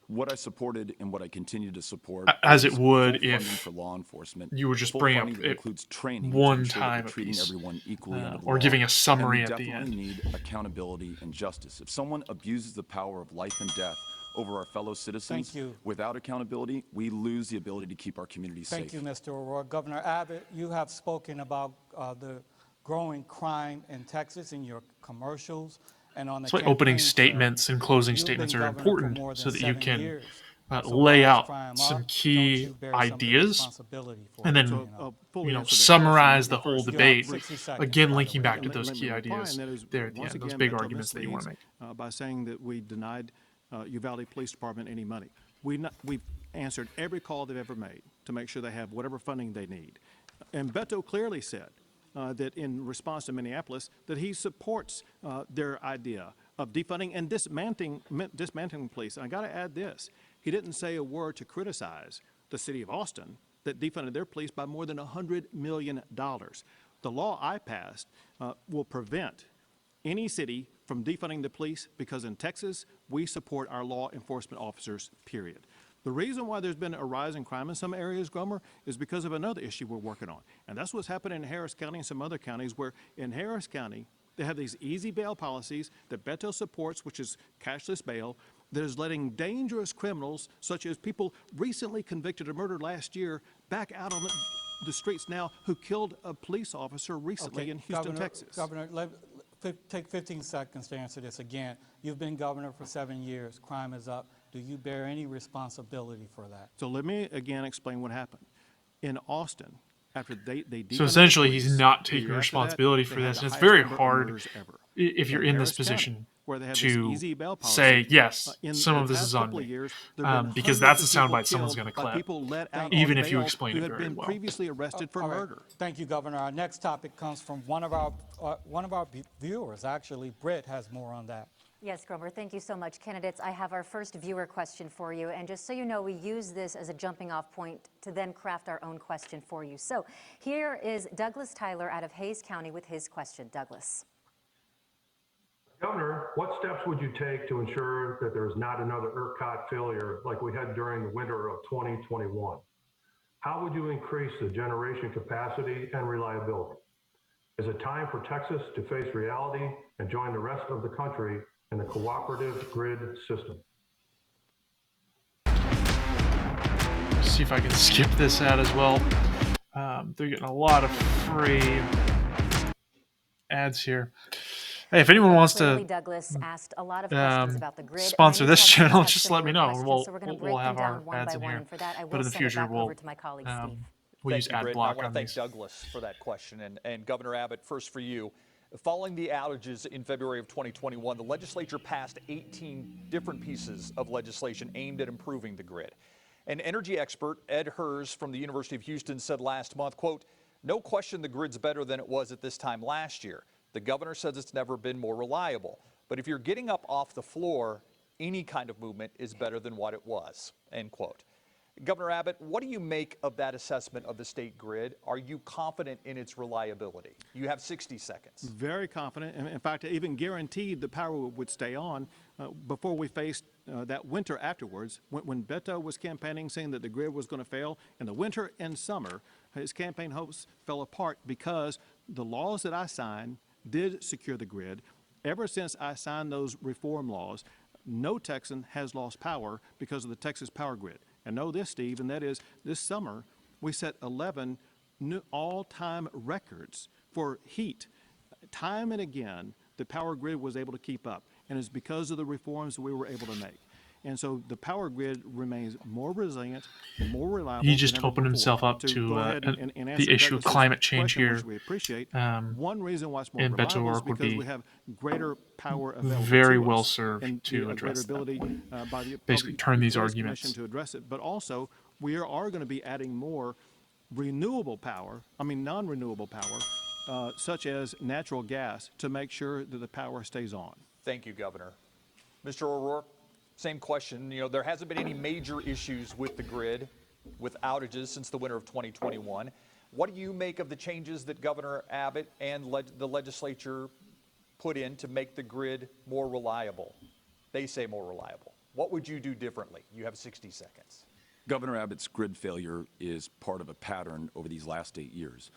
what I supported and what I continue to support as it would if for law enforcement, you were just bringing up includes training one to time that treating everyone equally under the or law. giving a summary and we at the end. definitely need accountability and justice. If someone abuses the power of life and death over our fellow citizens, without accountability, we lose the ability to keep our communities safe. Thank you, Mr. O'Rourke. Governor Abbott, you have spoken about the growing crime in Texas in your commercials. And on the That's why opening statements and closing statements are important so that you can lay out some key ideas and then summarize the whole debate, again linking back to those key ideas there at the end, those big arguments that you want to make. By saying that we denied Uvalde Police Department any money. We've answered every call they've ever made to make sure they have whatever funding they need. And Beto clearly said that in response to Minneapolis, that he supports their idea of defunding and dismantling police. And I got to add this. He didn't say a word to criticize the city of Austin that defunded their police by more than $100 million. The law I passed will prevent any city from defunding the police because in Texas, we support our law enforcement officers, period. The reason why there's been a rise in crime in some areas, Gromer, is because of another issue we're working on. And that's what's happening in Harris County and some other counties where in Harris County, they have these easy bail policies that Beto supports, which is cashless bail, that is letting dangerous criminals, such as people recently convicted of murder last year, back out on the streets now who killed a police officer recently in Houston, Texas. Governor, take 15 seconds to answer this again. You've been governor for 7 years. Crime is up. Do you bear any responsibility for that? So let me again explain what happened. In Austin, after they so essentially he's not taking responsibility for this, and it's very hard if you're in this position to say, yes, some of this is on me, because that's a soundbite someone's going to clip, even if you explain it very well. Previously arrested for murder. Thank you, Governor. Our next topic comes from one of our viewers. Actually, Britt has more on that. Yes, Gromer, thank you so much. Candidates, I have our first viewer question for you. And just so you know, we use this as a jumping off point to then craft our own question for you. So here is Douglas Tyler out of Hayes County with his question. Douglas. Governor, what steps would you take to ensure that there is not another ERCOT failure like we had during the winter of 2021? How would you increase the generation capacity and reliability? Is it time for Texas to face reality and join the rest of the country in the cooperative grid system? See if I can skip this ad as well. They're getting a lot of free ads here. Hey, if anyone wants to Douglas asked a lot of questions about the grid. sponsor Many this customers channel, have just let me similar know. questions, so we're going to break We'll have them our down one ads by in one. here. And for that, I will But in the send it future, back over to my colleague Steve. we'll use Thank you, ad Britt. block I want on to thank these. Douglas for that question. And Governor Abbott, first for you. Following the outages in February of 2021, the legislature passed 18 different pieces of legislation aimed at improving the grid. An energy expert, Ed Hers from the University of Houston, said last month, quote, "No question the grid's better than it was at this time last year. The governor says it's never been more reliable. But if you're getting up off the floor, any kind of movement is better than what it was," end quote. Governor Abbott, what do you make of that assessment of the state grid? Are you confident in its reliability? You have 60 seconds. Very confident. And in fact, I even guaranteed the power would stay on before we faced that winter afterwards. When Beto was campaigning, saying that the grid was going to fail in the winter and summer, his campaign hopes fell apart because the laws that I signed did secure the grid. Ever since I signed those reform laws, no Texan has lost power because of the Texas power grid. And know this, Steve, and that is this summer we set 11 new all-time records for heat. Time and again, the power grid was able to keep up, and it's because of the reforms we were able to make. And so the power grid remains more resilient, more reliable. He just opened himself up to the issue of climate change here. Which we appreciate. One reason why it's more and Beto reliable is O'Rourke would because be we have greater power available very to well us, served and to address that. ability by the Basically, Public turn these Utilities arguments. Commission to address it. But also, we are going to be adding more renewable power. I mean, non-renewable power, such as natural gas, to make sure that the power stays on. Thank you, Governor. Mr. O'Rourke, same question. You know, there hasn't been any major issues with the grid, with outages since the winter of 2021. What do you make of the changes that Governor Abbott and the legislature put in to make the grid more reliable? They say more reliable. What would you do differently? You have 60 seconds. Governor Abbott's grid failure is part of a pattern over these last 8 years.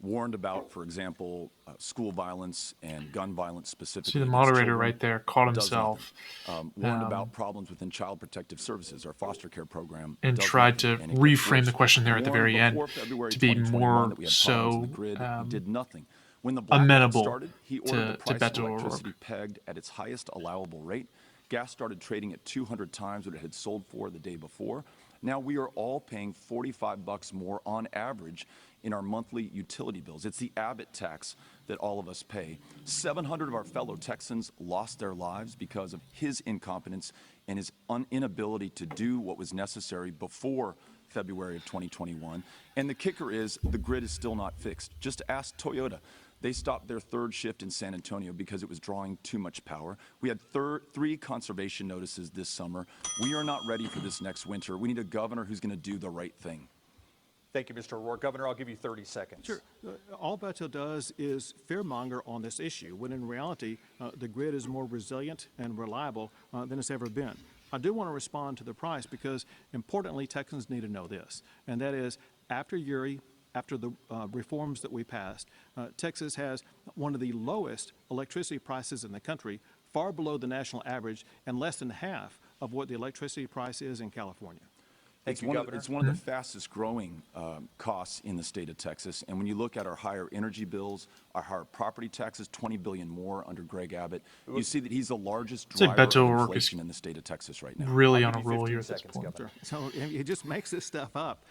Warned about, for example, school violence and gun violence specifically. See the against moderator children, right there caught does himself. Warned about problems within Child Protective Services, our foster care program. And does tried to nothing, and it gets reframe worse. the question there at the Warned very end before February to be 2021 more that we had problems so in the grid, did nothing. When the blackout amenable started, he ordered the to price Beto of electricity O'Rourke. pegged at its highest allowable rate. Gas started trading at 200 times what it had sold for the day before. Now we are all paying $45 more on average in our monthly utility bills. It's the Abbott tax that all of us pay. 700 of our fellow Texans lost their lives because of his incompetence and his inability to do what was necessary before February of 2021. And the kicker is the grid is still not fixed. Just ask Toyota. They stopped their third shift in San Antonio because it was drawing too much power. We had 3 conservation notices this summer. We are not ready for this next winter. We need a governor who's going to do the right thing. Thank you, Mr. O'Rourke. Governor, I'll give you 30 seconds. Sure. All Beto does is fearmonger on this issue, when in reality, the grid is more resilient and reliable than it's ever been. I do want to respond to the price because, importantly, Texans need to know this, and that is, after Uri, after the reforms that we passed, Texas has one of the lowest electricity prices in the country, far below the national average, and less than half of what the electricity price is in California. Thank you, Governor. It's one of the fastest growing costs in the state of Texas. And when you look at our higher energy bills, our higher property taxes, $20 billion more under Greg Abbott, you see that he's the largest driver of inflation in the state of Texas right now. Really on a roll here at this point. So he just makes this stuff up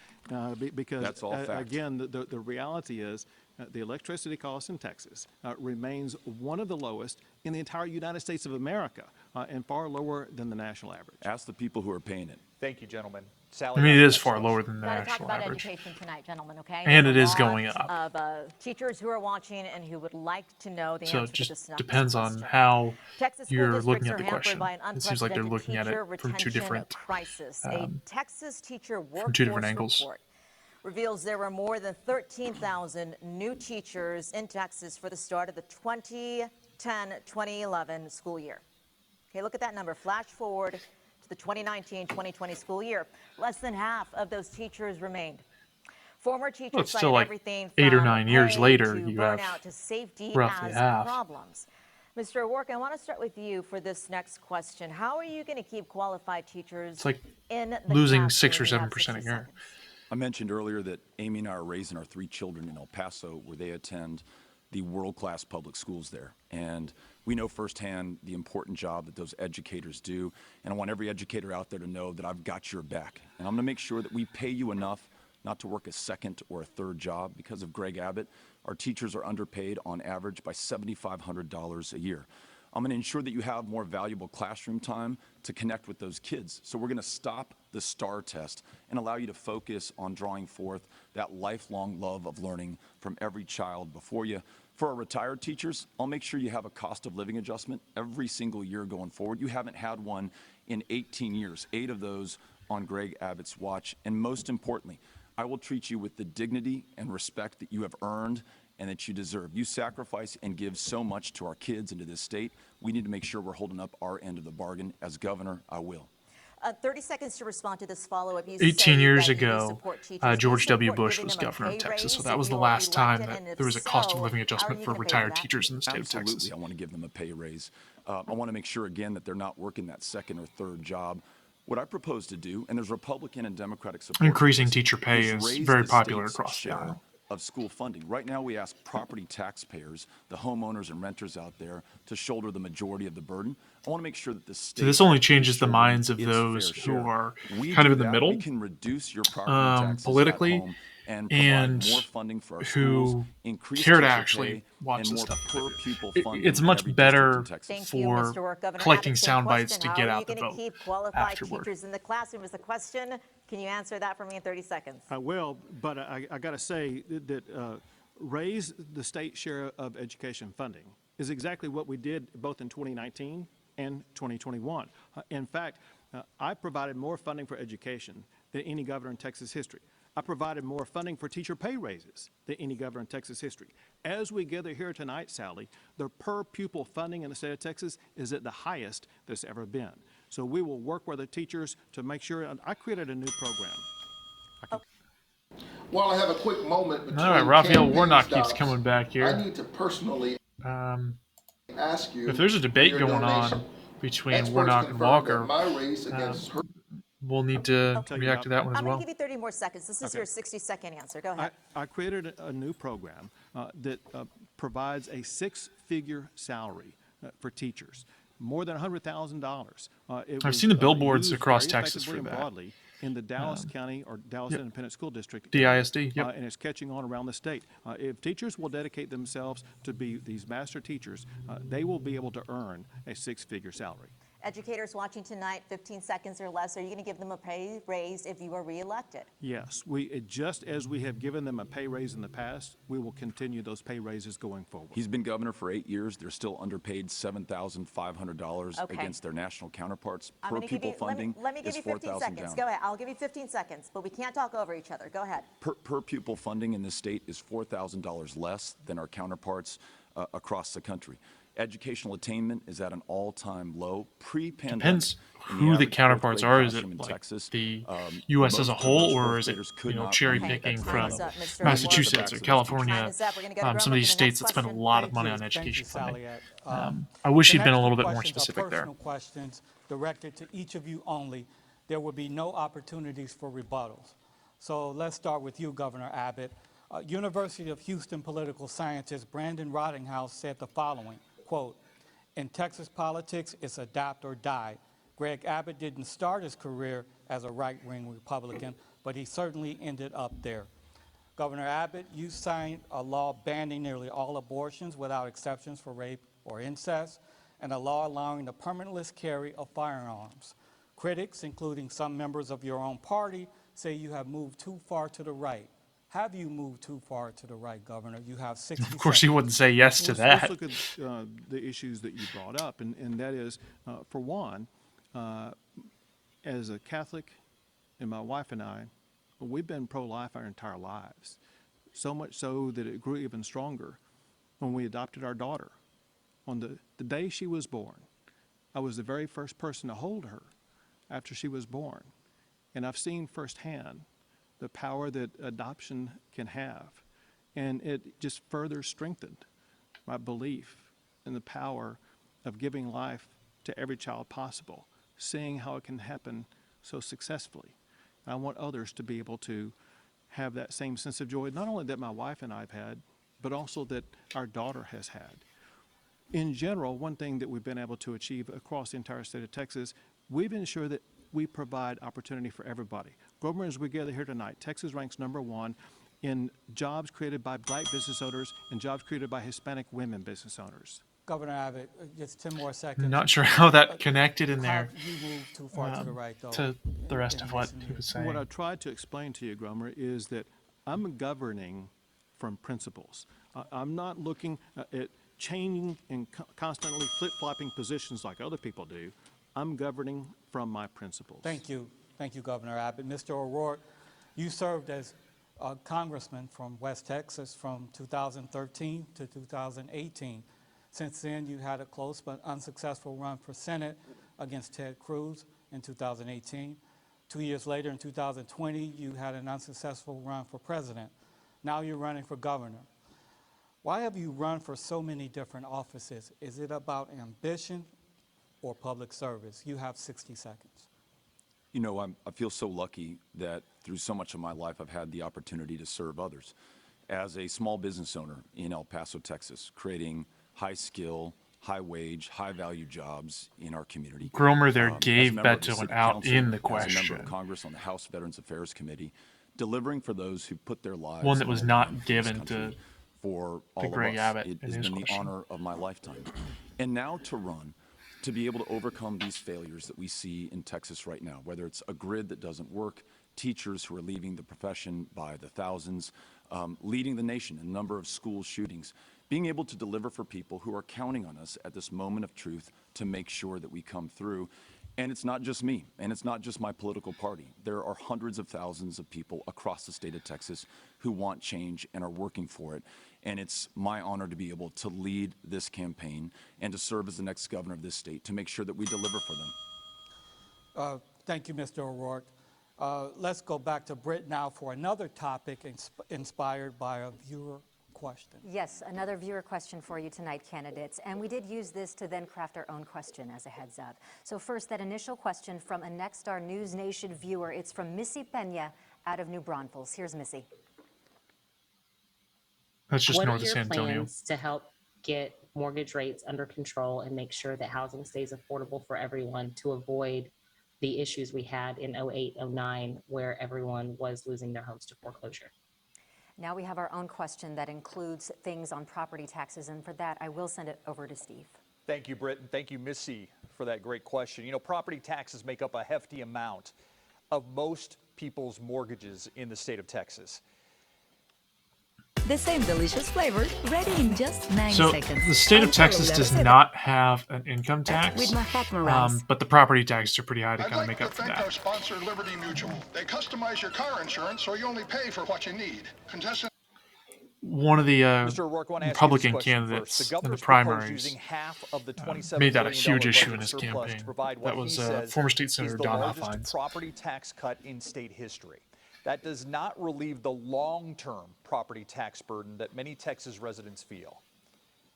because, that's all fact. Again, the reality is the electricity cost in Texas remains one of the lowest in the entire United States of America and far lower than the national average. Ask the people who are paying it. Thank you, gentlemen. Sally, I mean, it is far lower than the We're going to talk national about average. education tonight, gentlemen, okay? And it There's is a going lot up. of teachers who are watching and who would like to know the So answer it just to this depends on question. how Texas school you're districts looking are at the hampered question. by an It seems like they're unprecedented looking at it teacher from two retention different crisis. A Texas teacher workforce different angles. report reveals there were more than 13,000 new teachers in Texas for the start of the 2010-2011 school year. Okay, look at that number. Flash forward to the 2019-2020 school year. Less than half of those teachers remained. Former teachers Well, it's cited still like everything 8 or from 9 years pay later, to you have burnout to safety roughly as half. problems. Mr. O'Rourke, I want to start with you for this next question. How are you going to keep qualified teachers It's like in the losing classroom? 6 or You have 7% 60 a year. seconds. I mentioned earlier that Amy and I are raising our 3 children in El Paso, where they attend the world-class public schools there. And we know firsthand the important job that those educators do. And I want every educator out there to know that I've got your back. And I'm going to make sure that we pay you enough not to work a second or a third job. Because of Greg Abbott, our teachers are underpaid on average by $7,500 a year. I'm going to ensure that you have more valuable classroom time to connect with those kids. So we're going to stop the STAR test and allow you to focus on drawing forth that lifelong love of learning from every child before you. For our retired teachers, I'll make sure you have a cost of living adjustment every single year going forward. You haven't had one in 18 years, 8 of those on Greg Abbott's watch. And most importantly, I will treat you with the dignity and respect that you have earned and that you deserve. You sacrifice and give so much to our kids and to this state. We need to make sure we're holding up our end of the bargain. As governor, I will. 30 seconds to respond to this follow-up. 18 years ago, George W. Bush was governor of Texas, so that was the last time that there was a cost of living adjustment for retired teachers in the state of Texas. Absolutely, I want to give them a pay raise. I want to make sure, again, that they're not working that second or third job. What I propose to do, and there's Republican and Democratic support, increasing teacher pay is very popular across the aisle. Of school funding. Right now, we ask property taxpayers, the homeowners and renters out there, to shoulder the majority of the burden. I want to make sure that the state. So this only changes the minds of those who are kind of in the middle, we can reduce your property taxes politically, at home and provide more funding for our schools, who increase care to teacher actually pay, watch and this more stuff. per-pupil funding It's in much every better district in Texas. Thank you, Mr. O'Rourke. Governor collecting Abbott, same sound bites question. to get How out the are you going vote to keep qualified afterward. teachers in the classroom is the question. Can you answer that for me in 30 seconds? I will, but I got to say that raise the state share of education funding is exactly what we did both in 2019 and 2021. In fact, I provided more funding for education than any governor in Texas history. I provided more funding for teacher pay raises than any governor in Texas history. As we gather here tonight, Sally, the per pupil funding in the state of Texas is at the highest that's ever been. So we will work with the teachers to make sure. I created a new program. While I have a quick moment between All right, Raphael campaign Warnock stops, keeps coming back here. I need to personally ask you if there's a debate for your going donation. on between Experts Warnock and confirm that Walker, my race against her we'll need to react to that one as I'm well. going to give you 30 more seconds. This is your 60-second answer. Go ahead. I created a new program that provides a 6-figure salary for teachers, more than $100,000. I've seen the billboards across Texas for that. Broadly in the Dallas County or Dallas Independent School District. DISD, yep. And it's catching on around the state. If teachers will dedicate themselves to be these master teachers, they will be able to earn a 6-figure salary. Educators watching tonight, 15 seconds or less, are you going to give them a pay raise if you are reelected? Yes, just as we have given them a pay raise in the past, we will continue those pay raises going forward. He's been governor for 8 years. They're still underpaid $7,500 against their national counterparts. Per pupil funding let me give you 15 seconds. down. Go ahead. I'll give you 15 seconds, but we can't talk over each other. Go ahead. Per pupil funding in this state is $4,000 less than our counterparts across the country. Educational attainment is at an all-time low pre-pandemic. Depends who the counterparts are. Is it like Texas, the U.S. as a whole, or is it cherry picking from Massachusetts or California? Some of these states that spend a lot of money on education funding. I wish he'd been a little bit more specific there. Questions directed to each of you only. There will be no opportunities for rebuttals. So let's start with you, Governor Abbott. University of Houston political scientist Brandon Rottinghouse said the following, quote, "In Texas politics, it's adapt or die. Greg Abbott didn't start his career as a right-wing Republican, but he certainly ended up there." Governor Abbott, you signed a law banning nearly all abortions without exceptions for rape or incest, and a law allowing the permitless carry of firearms. Critics, including some members of your own party, say you have moved too far to the right. Have you moved too far to the right, Governor? You have 60 Of course, he wouldn't say yes to that. Let's look at the issues that you brought up, and that is, for one, as a Catholic, and my wife and I, we've been pro-life our entire lives, so much so that it grew even stronger when we adopted our daughter. On the day she was born, I was the very first person to hold her after she was born, and I've seen firsthand the power that adoption can have. And it just further strengthened my belief in the power of giving life to every child possible, seeing how it can happen so successfully. I want others to be able to have that same sense of joy, not only that my wife and I have had, but also that our daughter has had. In general, one thing that we've been able to achieve across the entire state of Texas, we've ensured that we provide opportunity for everybody. Grover, as we gather here tonight, Texas ranks #1 in jobs created by black business owners and jobs created by Hispanic women business owners. Governor Abbott, just 10 more seconds. I'm not sure how that connected in there You moved too far to the right, though. to the rest of what he was saying. What I tried to explain to you, Gromer, is that I'm governing from principles. I'm not looking at changing and constantly flip-flopping positions like other people do. I'm governing from my principles. Thank you. Thank you, Governor Abbott. Mr. O'Rourke, you served as a congressman from West Texas from 2013 to 2018. Since then, you had a close but unsuccessful run for Senate against Ted Cruz in 2018. 2 years later, in 2020, you had an unsuccessful run for president. Now you're running for governor. Why have you run for so many different offices? Is it about ambition or public service? You have 60 seconds. You know, I feel so lucky that through so much of my life, I've had the opportunity to serve others. As a small business owner in El Paso, Texas, creating high skill, high wage, high value jobs in our community. Gromer there gave as a member of the Beto City an out Council, in the as a member question. of Congress on the House Veterans Affairs Committee, delivering for those who put their lives One that on was the not line for this given country, to for all of Greg us. Abbott It in has his been the question. honor of my lifetime. And now to run, to be able to overcome these failures that we see in Texas right now, whether it's a grid that doesn't work, teachers who are leaving the profession by the thousands, leading the nation in a number of school shootings, being able to deliver for people who are counting on us at this moment of truth to make sure that we come through. And it's not just me, and it's not just my political party. There are hundreds of thousands of people across the state of Texas who want change and are working for it. And it's my honor to be able to lead this campaign and to serve as the next governor of this state to make sure that we deliver for them. Thank you, Mr. O'Rourke. Let's go back to Britt now for another topic inspired by a viewer question. Yes, another viewer question for you tonight, candidates. And we did use this to then craft our own question as a heads up. So first, that initial question from a Nexstar News Nation viewer. It's from Missy Pena out of New Braunfels. Here's Missy. That's just what north are of your San Antonio. plans to help get mortgage rates under control and make sure that housing stays affordable for everyone to avoid the issues we had in 08, 09, where everyone was losing their homes to foreclosure? Now we have our own question that includes things on property taxes, and for that, I will send it over to Steve. Thank you, Britt, and thank you, Missy, for that great question. You know, property taxes make up a hefty amount of most people's mortgages in the state of Texas. The same delicious flavor, ready in just 9 So seconds. the state of And Texas follow does the not have an income tax, With Mahatma rice. but the property taxes are pretty high to I'd kind of like make to up for thank that. our sponsor, Liberty Mutual. They customize your car insurance so you only pay for what you need. Contestant. One of the Mr. O'Rourke, I want to ask you Republican this question candidates first. The in the governor's proposed primaries using half of the $27 made that a billion huge issue in budget his surplus campaign. to provide what That he was says former State is Senator the Don largest Hoffines. property tax cut in state history. That does not relieve the long-term property tax burden that many Texas residents feel.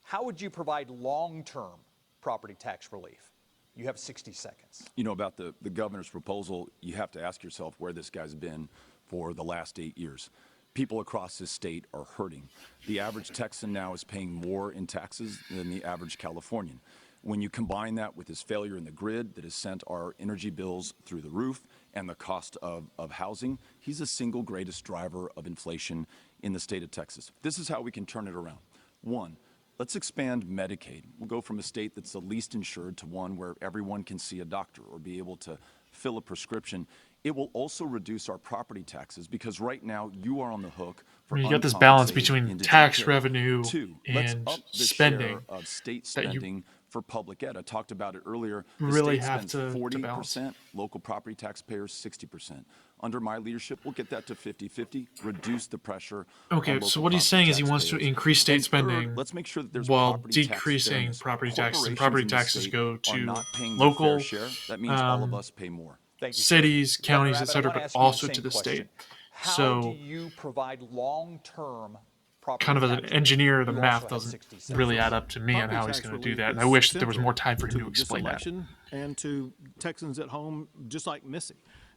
How would you provide long-term property tax relief? You have 60 seconds. You know, about the governor's proposal, you have to ask yourself where this guy's been for the last 8 years. People across this state are hurting. The average Texan now is paying more in taxes than the average Californian. When you combine that with his failure in the grid that has sent our energy bills through the roof and the cost of housing, he's the single greatest driver of inflation in the state of Texas. This is how we can turn it around. One, let's expand Medicaid. We'll go from a state that's the least insured to one where everyone can see a doctor or be able to fill a prescription. It will also reduce our property taxes because right now you are on the hook for You got this balance uncompensated between indigent tax care. revenue Two, let's and up the spending share of state that you spending for public ed. I talked about it earlier. The really state have spends to 40%, balance. local property taxpayers 60%. Under my leadership, we'll get that to 50-50, reduce the pressure. Okay, on so local what he's property saying is he wants to taxpayers. increase state And third, spending let's make sure that there's while property tax decreasing fairness. property taxes. And Corporations property in this taxes state go are to not paying local their fair share. That means all of us pay more. Thank you, sir. cities, Governor counties, Abbott, I etc., wanna but ask you the also same to the question. state. How do you provide long-term property kind of as an tax engineer, relief? the You math also have doesn't 67. really add up to me on Property how he's tax going to do relief that. And I is wish that there was central more time for him to this explain that. election and to Texans at home, just like Missy.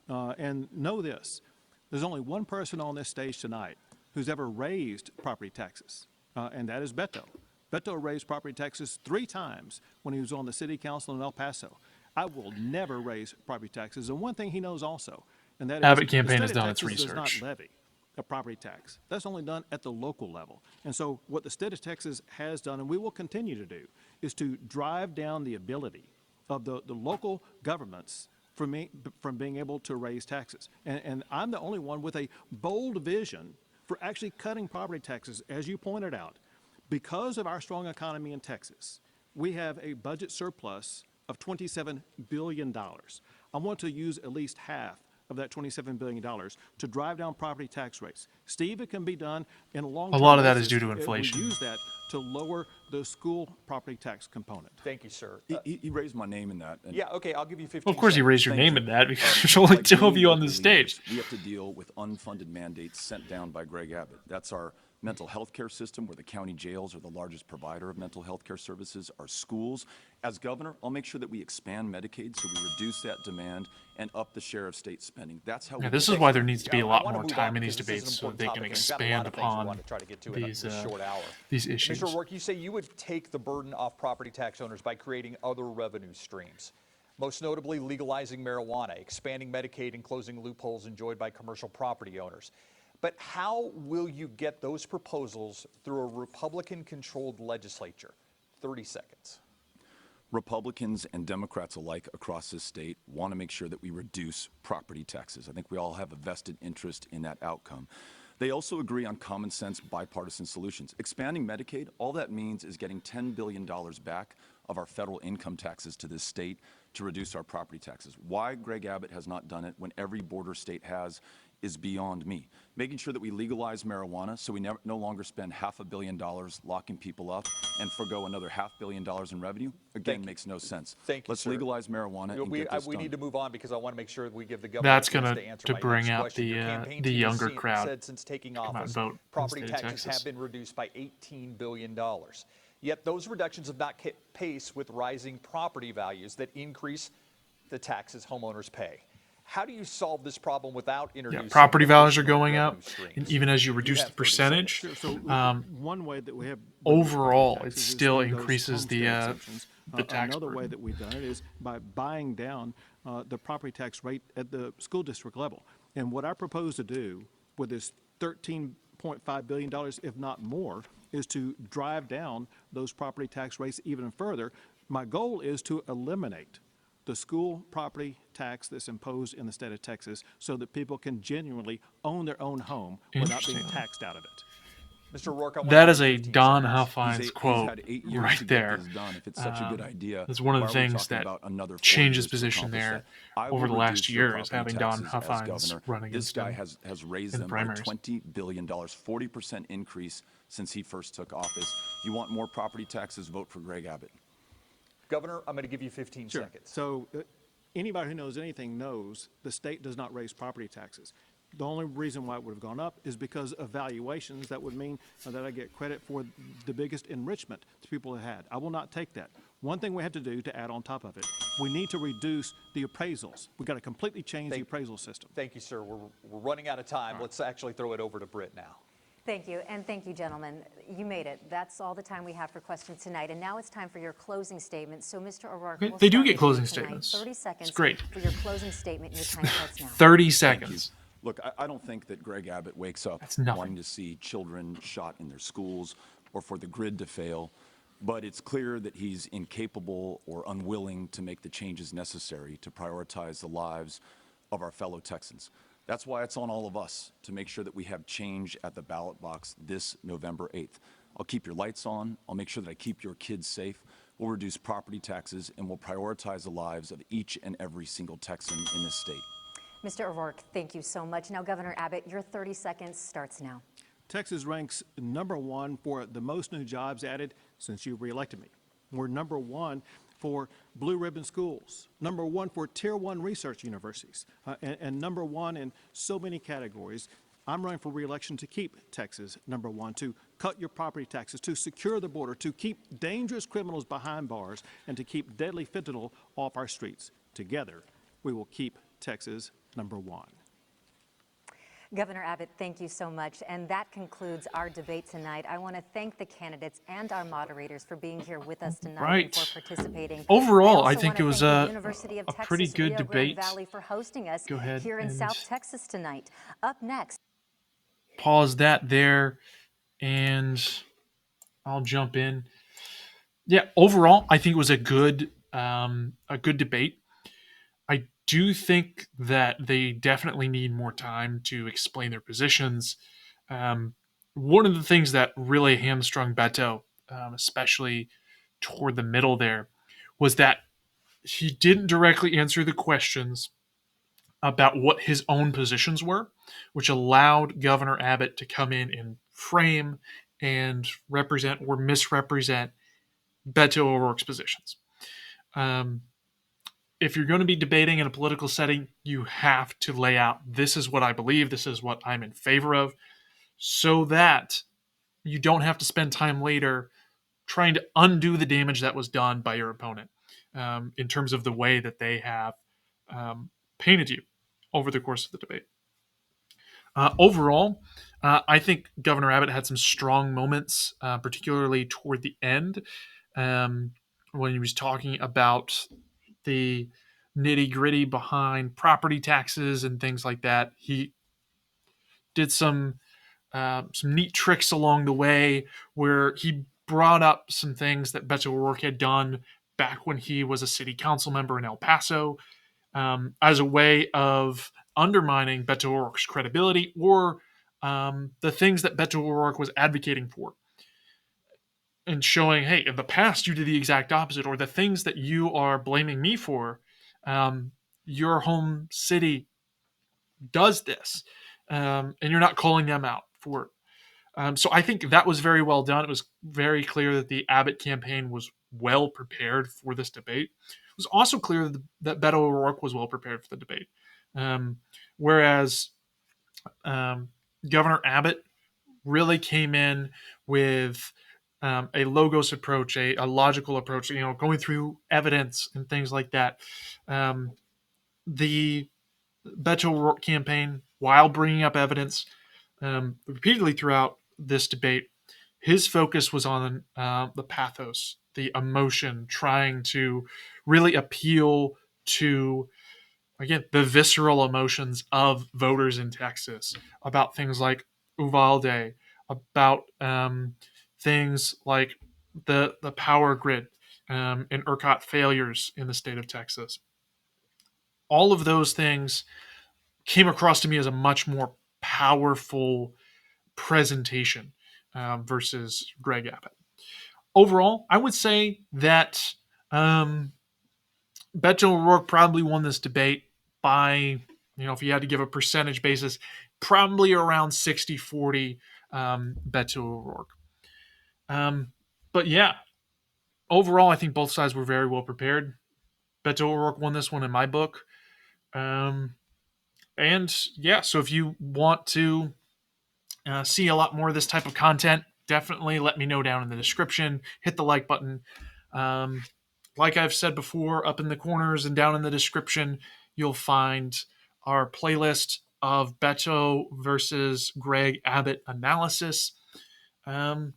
And know this, there's only one person on this stage tonight who's ever raised property taxes, and that is Beto. Beto raised property taxes 3 times when he was on the city council in El Paso. I will never raise property taxes. And one thing he knows also, and that Abbott is campaign the has state of done its Texas does research. not levy a property tax. That's only done at the local level. And so what the state of Texas has done, and we will continue to do, is to drive down the ability of the local governments from being able to raise taxes. And I'm the only one with a bold vision for actually cutting property taxes, as you pointed out. Because of our strong economy in Texas, we have a budget surplus of $27 billion. I want to use at least half of that $27 billion to drive down property tax rates. Steve, it can be done in a long-term A lot of that is basis. due to inflation. We use that to lower the school property tax component. Thank you, sir. He raised my name in that. Yeah, okay, I'll give you 15 Well, of course, he seconds. raised your Thank name you. in that because there's only Like 2 of many you on the local stage. leaders, we have to deal with unfunded mandates sent down by Greg Abbott. That's our mental health care system, where the county jails are the largest provider of mental health care services, our schools. As governor, I'll make sure that we expand Medicaid so we reduce that demand and up the share of state spending. That's how Yeah, we this get is why it. there needs to be a I lot wanna more move time on in these because this is an debates so important they can topic, and we've got a lot expand of things we upon want to try to get to in these, a short hour. these issues. Mr. O'Rourke, you say you would take the burden off property tax owners by creating other revenue streams, most notably legalizing marijuana, expanding Medicaid, and closing loopholes enjoyed by commercial property owners. But how will you get those proposals through a Republican-controlled legislature? 30 seconds. Republicans and Democrats alike across this state want to make sure that we reduce property taxes. I think we all have a vested interest in that outcome. They also agree on common sense bipartisan solutions. Expanding Medicaid, all that means is getting $10 billion back of our federal income taxes to this state to reduce our property taxes. Why Greg Abbott has not done it when every border state has is beyond me. Making sure that we legalize marijuana so we no longer spend $500 million locking people up and forgo another $500 million in revenue, again, makes no sense. Thank you, Let's sir. legalize marijuana and get this We done. need to move on because I want to make sure that we give the governor That's a chance gonna to answer to my bring next out question. Your campaign the team has younger crowd. said since taking Come out and office, vote in the property state of taxes Texas. have been reduced by $18 billion. Yet those reductions have not kept pace with rising property values that increase the taxes homeowners pay. How do you solve this problem without introducing property values are additional going revenue up, streams? and even as you You reduce have the 30 seconds. percentage, So one way that we have overall, it taxes is still through those increases the homestead exemptions. tax Another way burden. that we've done it is by buying down the property tax rate at the school district level. And what I propose to do with this $13.5 billion, if not more, is to drive down those property tax rates even further. My goal is to eliminate the school property tax that's imposed in the state of Texas so that people can genuinely own their own home without being Interesting. taxed out of it. Mr. O'Rourke, I want That to is give a you 15 Don seconds. Huffines He's quote had 8 years right to get there. this done. If it's such a good idea, It's one of why the are we things talking that about another 4 changed years his to position accomplish there that? I over will the last reduce year your is property having Don taxes as Huffines governor. run This against guy him has raised in the them by primaries. $20 billion, 40% increase since he first took office. You want more property taxes? Vote for Greg Abbott. Governor, I'm going to give you 15 seconds. So anybody who knows anything knows the state does not raise property taxes. The only reason why it would have gone up is because of valuations. That would mean that I get credit for the biggest enrichment that people have had. I will not take that. One thing we have to do to add on top of it, we need to reduce the appraisals. We've got to completely change the appraisal system. Thank you, sir. We're running out of time. Let's actually throw it over to Britt now. Thank you, and thank you, gentlemen. You made it. That's all the time we have for questions tonight, and now it's time for your closing statements. So, Mr. O'Rourke, Okay, we'll they do start get with closing you tonight. statements. 30 seconds It's great. for your closing statement. Your time starts now. 30 seconds. Look, I don't think that Greg Abbott wakes up nothing. wanting to see children shot in their schools or for the grid to fail, but it's clear that he's incapable or unwilling to make the changes necessary to prioritize the lives of our fellow Texans. That's why it's on all of us to make sure that we have change at the ballot box this November 8th. I'll keep your lights on. I'll make sure that I keep your kids safe. We'll reduce property taxes, and we'll prioritize the lives of each and every single Texan in this state. Mr. O'Rourke, thank you so much. Now, Governor Abbott, your 30 seconds starts now. Texas ranks #1 for the most new jobs added since you reelected me. We're #1 for blue ribbon schools, #1 for tier 1 research universities, and #1 in so many categories. I'm running for re-election to keep Texas number one, to cut your property taxes, to secure the border, to keep dangerous criminals behind bars, and to keep deadly fentanyl off our streets. Together, we will keep Texas number one. Governor Abbott, thank you so much. And that concludes our debate tonight. I want to thank the candidates and our moderators for being here with us tonight and for participating. Overall, I think it was a pretty good Rio debate. Grande Valley for hosting us Go ahead here in and South Texas tonight. Up next. Pause that there, and I'll jump in. Yeah, overall, I think it was a good debate. I do think that they definitely need more time to explain their positions. One of the things that really hamstrung Beto, especially toward the middle there, was that he didn't directly answer the questions about what his own positions were, which allowed Governor Abbott to come in and frame and represent or misrepresent Beto O'Rourke's positions. If you're going to be debating in a political setting, you have to lay out, this is what I believe, this is what I'm in favor of, so that you don't have to spend time later trying to undo the damage that was done by your opponent in terms of the way that they have painted you over the course of the debate. Overall, I think Governor Abbott had some strong moments, particularly toward the end when he was talking about the nitty-gritty behind property taxes and things like that. He did some neat tricks along the way where he brought up some things that Beto O'Rourke had done back when he was a city council member in El Paso as a way of undermining Beto O'Rourke's credibility or the things that Beto O'Rourke was advocating for, and showing, hey, in the past you did the exact opposite, or the things that you are blaming me for, your home city does this, and you're not calling them out for it. So I think that was very well done. It was very clear that the Abbott campaign was well prepared for this debate. It was also clear that Beto O'Rourke was well prepared for the debate. Whereas Governor Abbott really came in with a logos approach, a logical approach, going through evidence and things like that. The Beto O'Rourke campaign, while bringing up evidence repeatedly throughout this debate, his focus was on the pathos, the emotion, trying to really appeal to, again, the visceral emotions of voters in Texas about things like Uvalde, about things like the power grid and ERCOT failures in the state of Texas. All of those things came across to me as a much more powerful presentation versus Greg Abbott. Overall, I would say that Beto O'Rourke probably won this debate by, if you had to give a percentage basis, probably around 60-40 Beto O'Rourke. But yeah, overall, I think both sides were very well prepared. Beto O'Rourke won this one in my book. And yeah, so if you want to see a lot more of this type of content, definitely let me know down in the description. Hit the like button. Like I've said before, up in the corners and down in the description, you'll find our playlist of Beto versus Greg Abbott analysis. And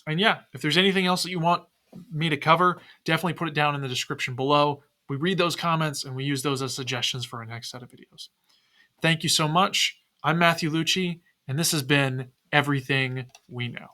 yeah, if there's anything else that you want me to cover, definitely put it down in the description below. We read those comments and we use those as suggestions for our next set of videos. Thank you so much. I'm Matthew Lucci, and this has been Everything We Know.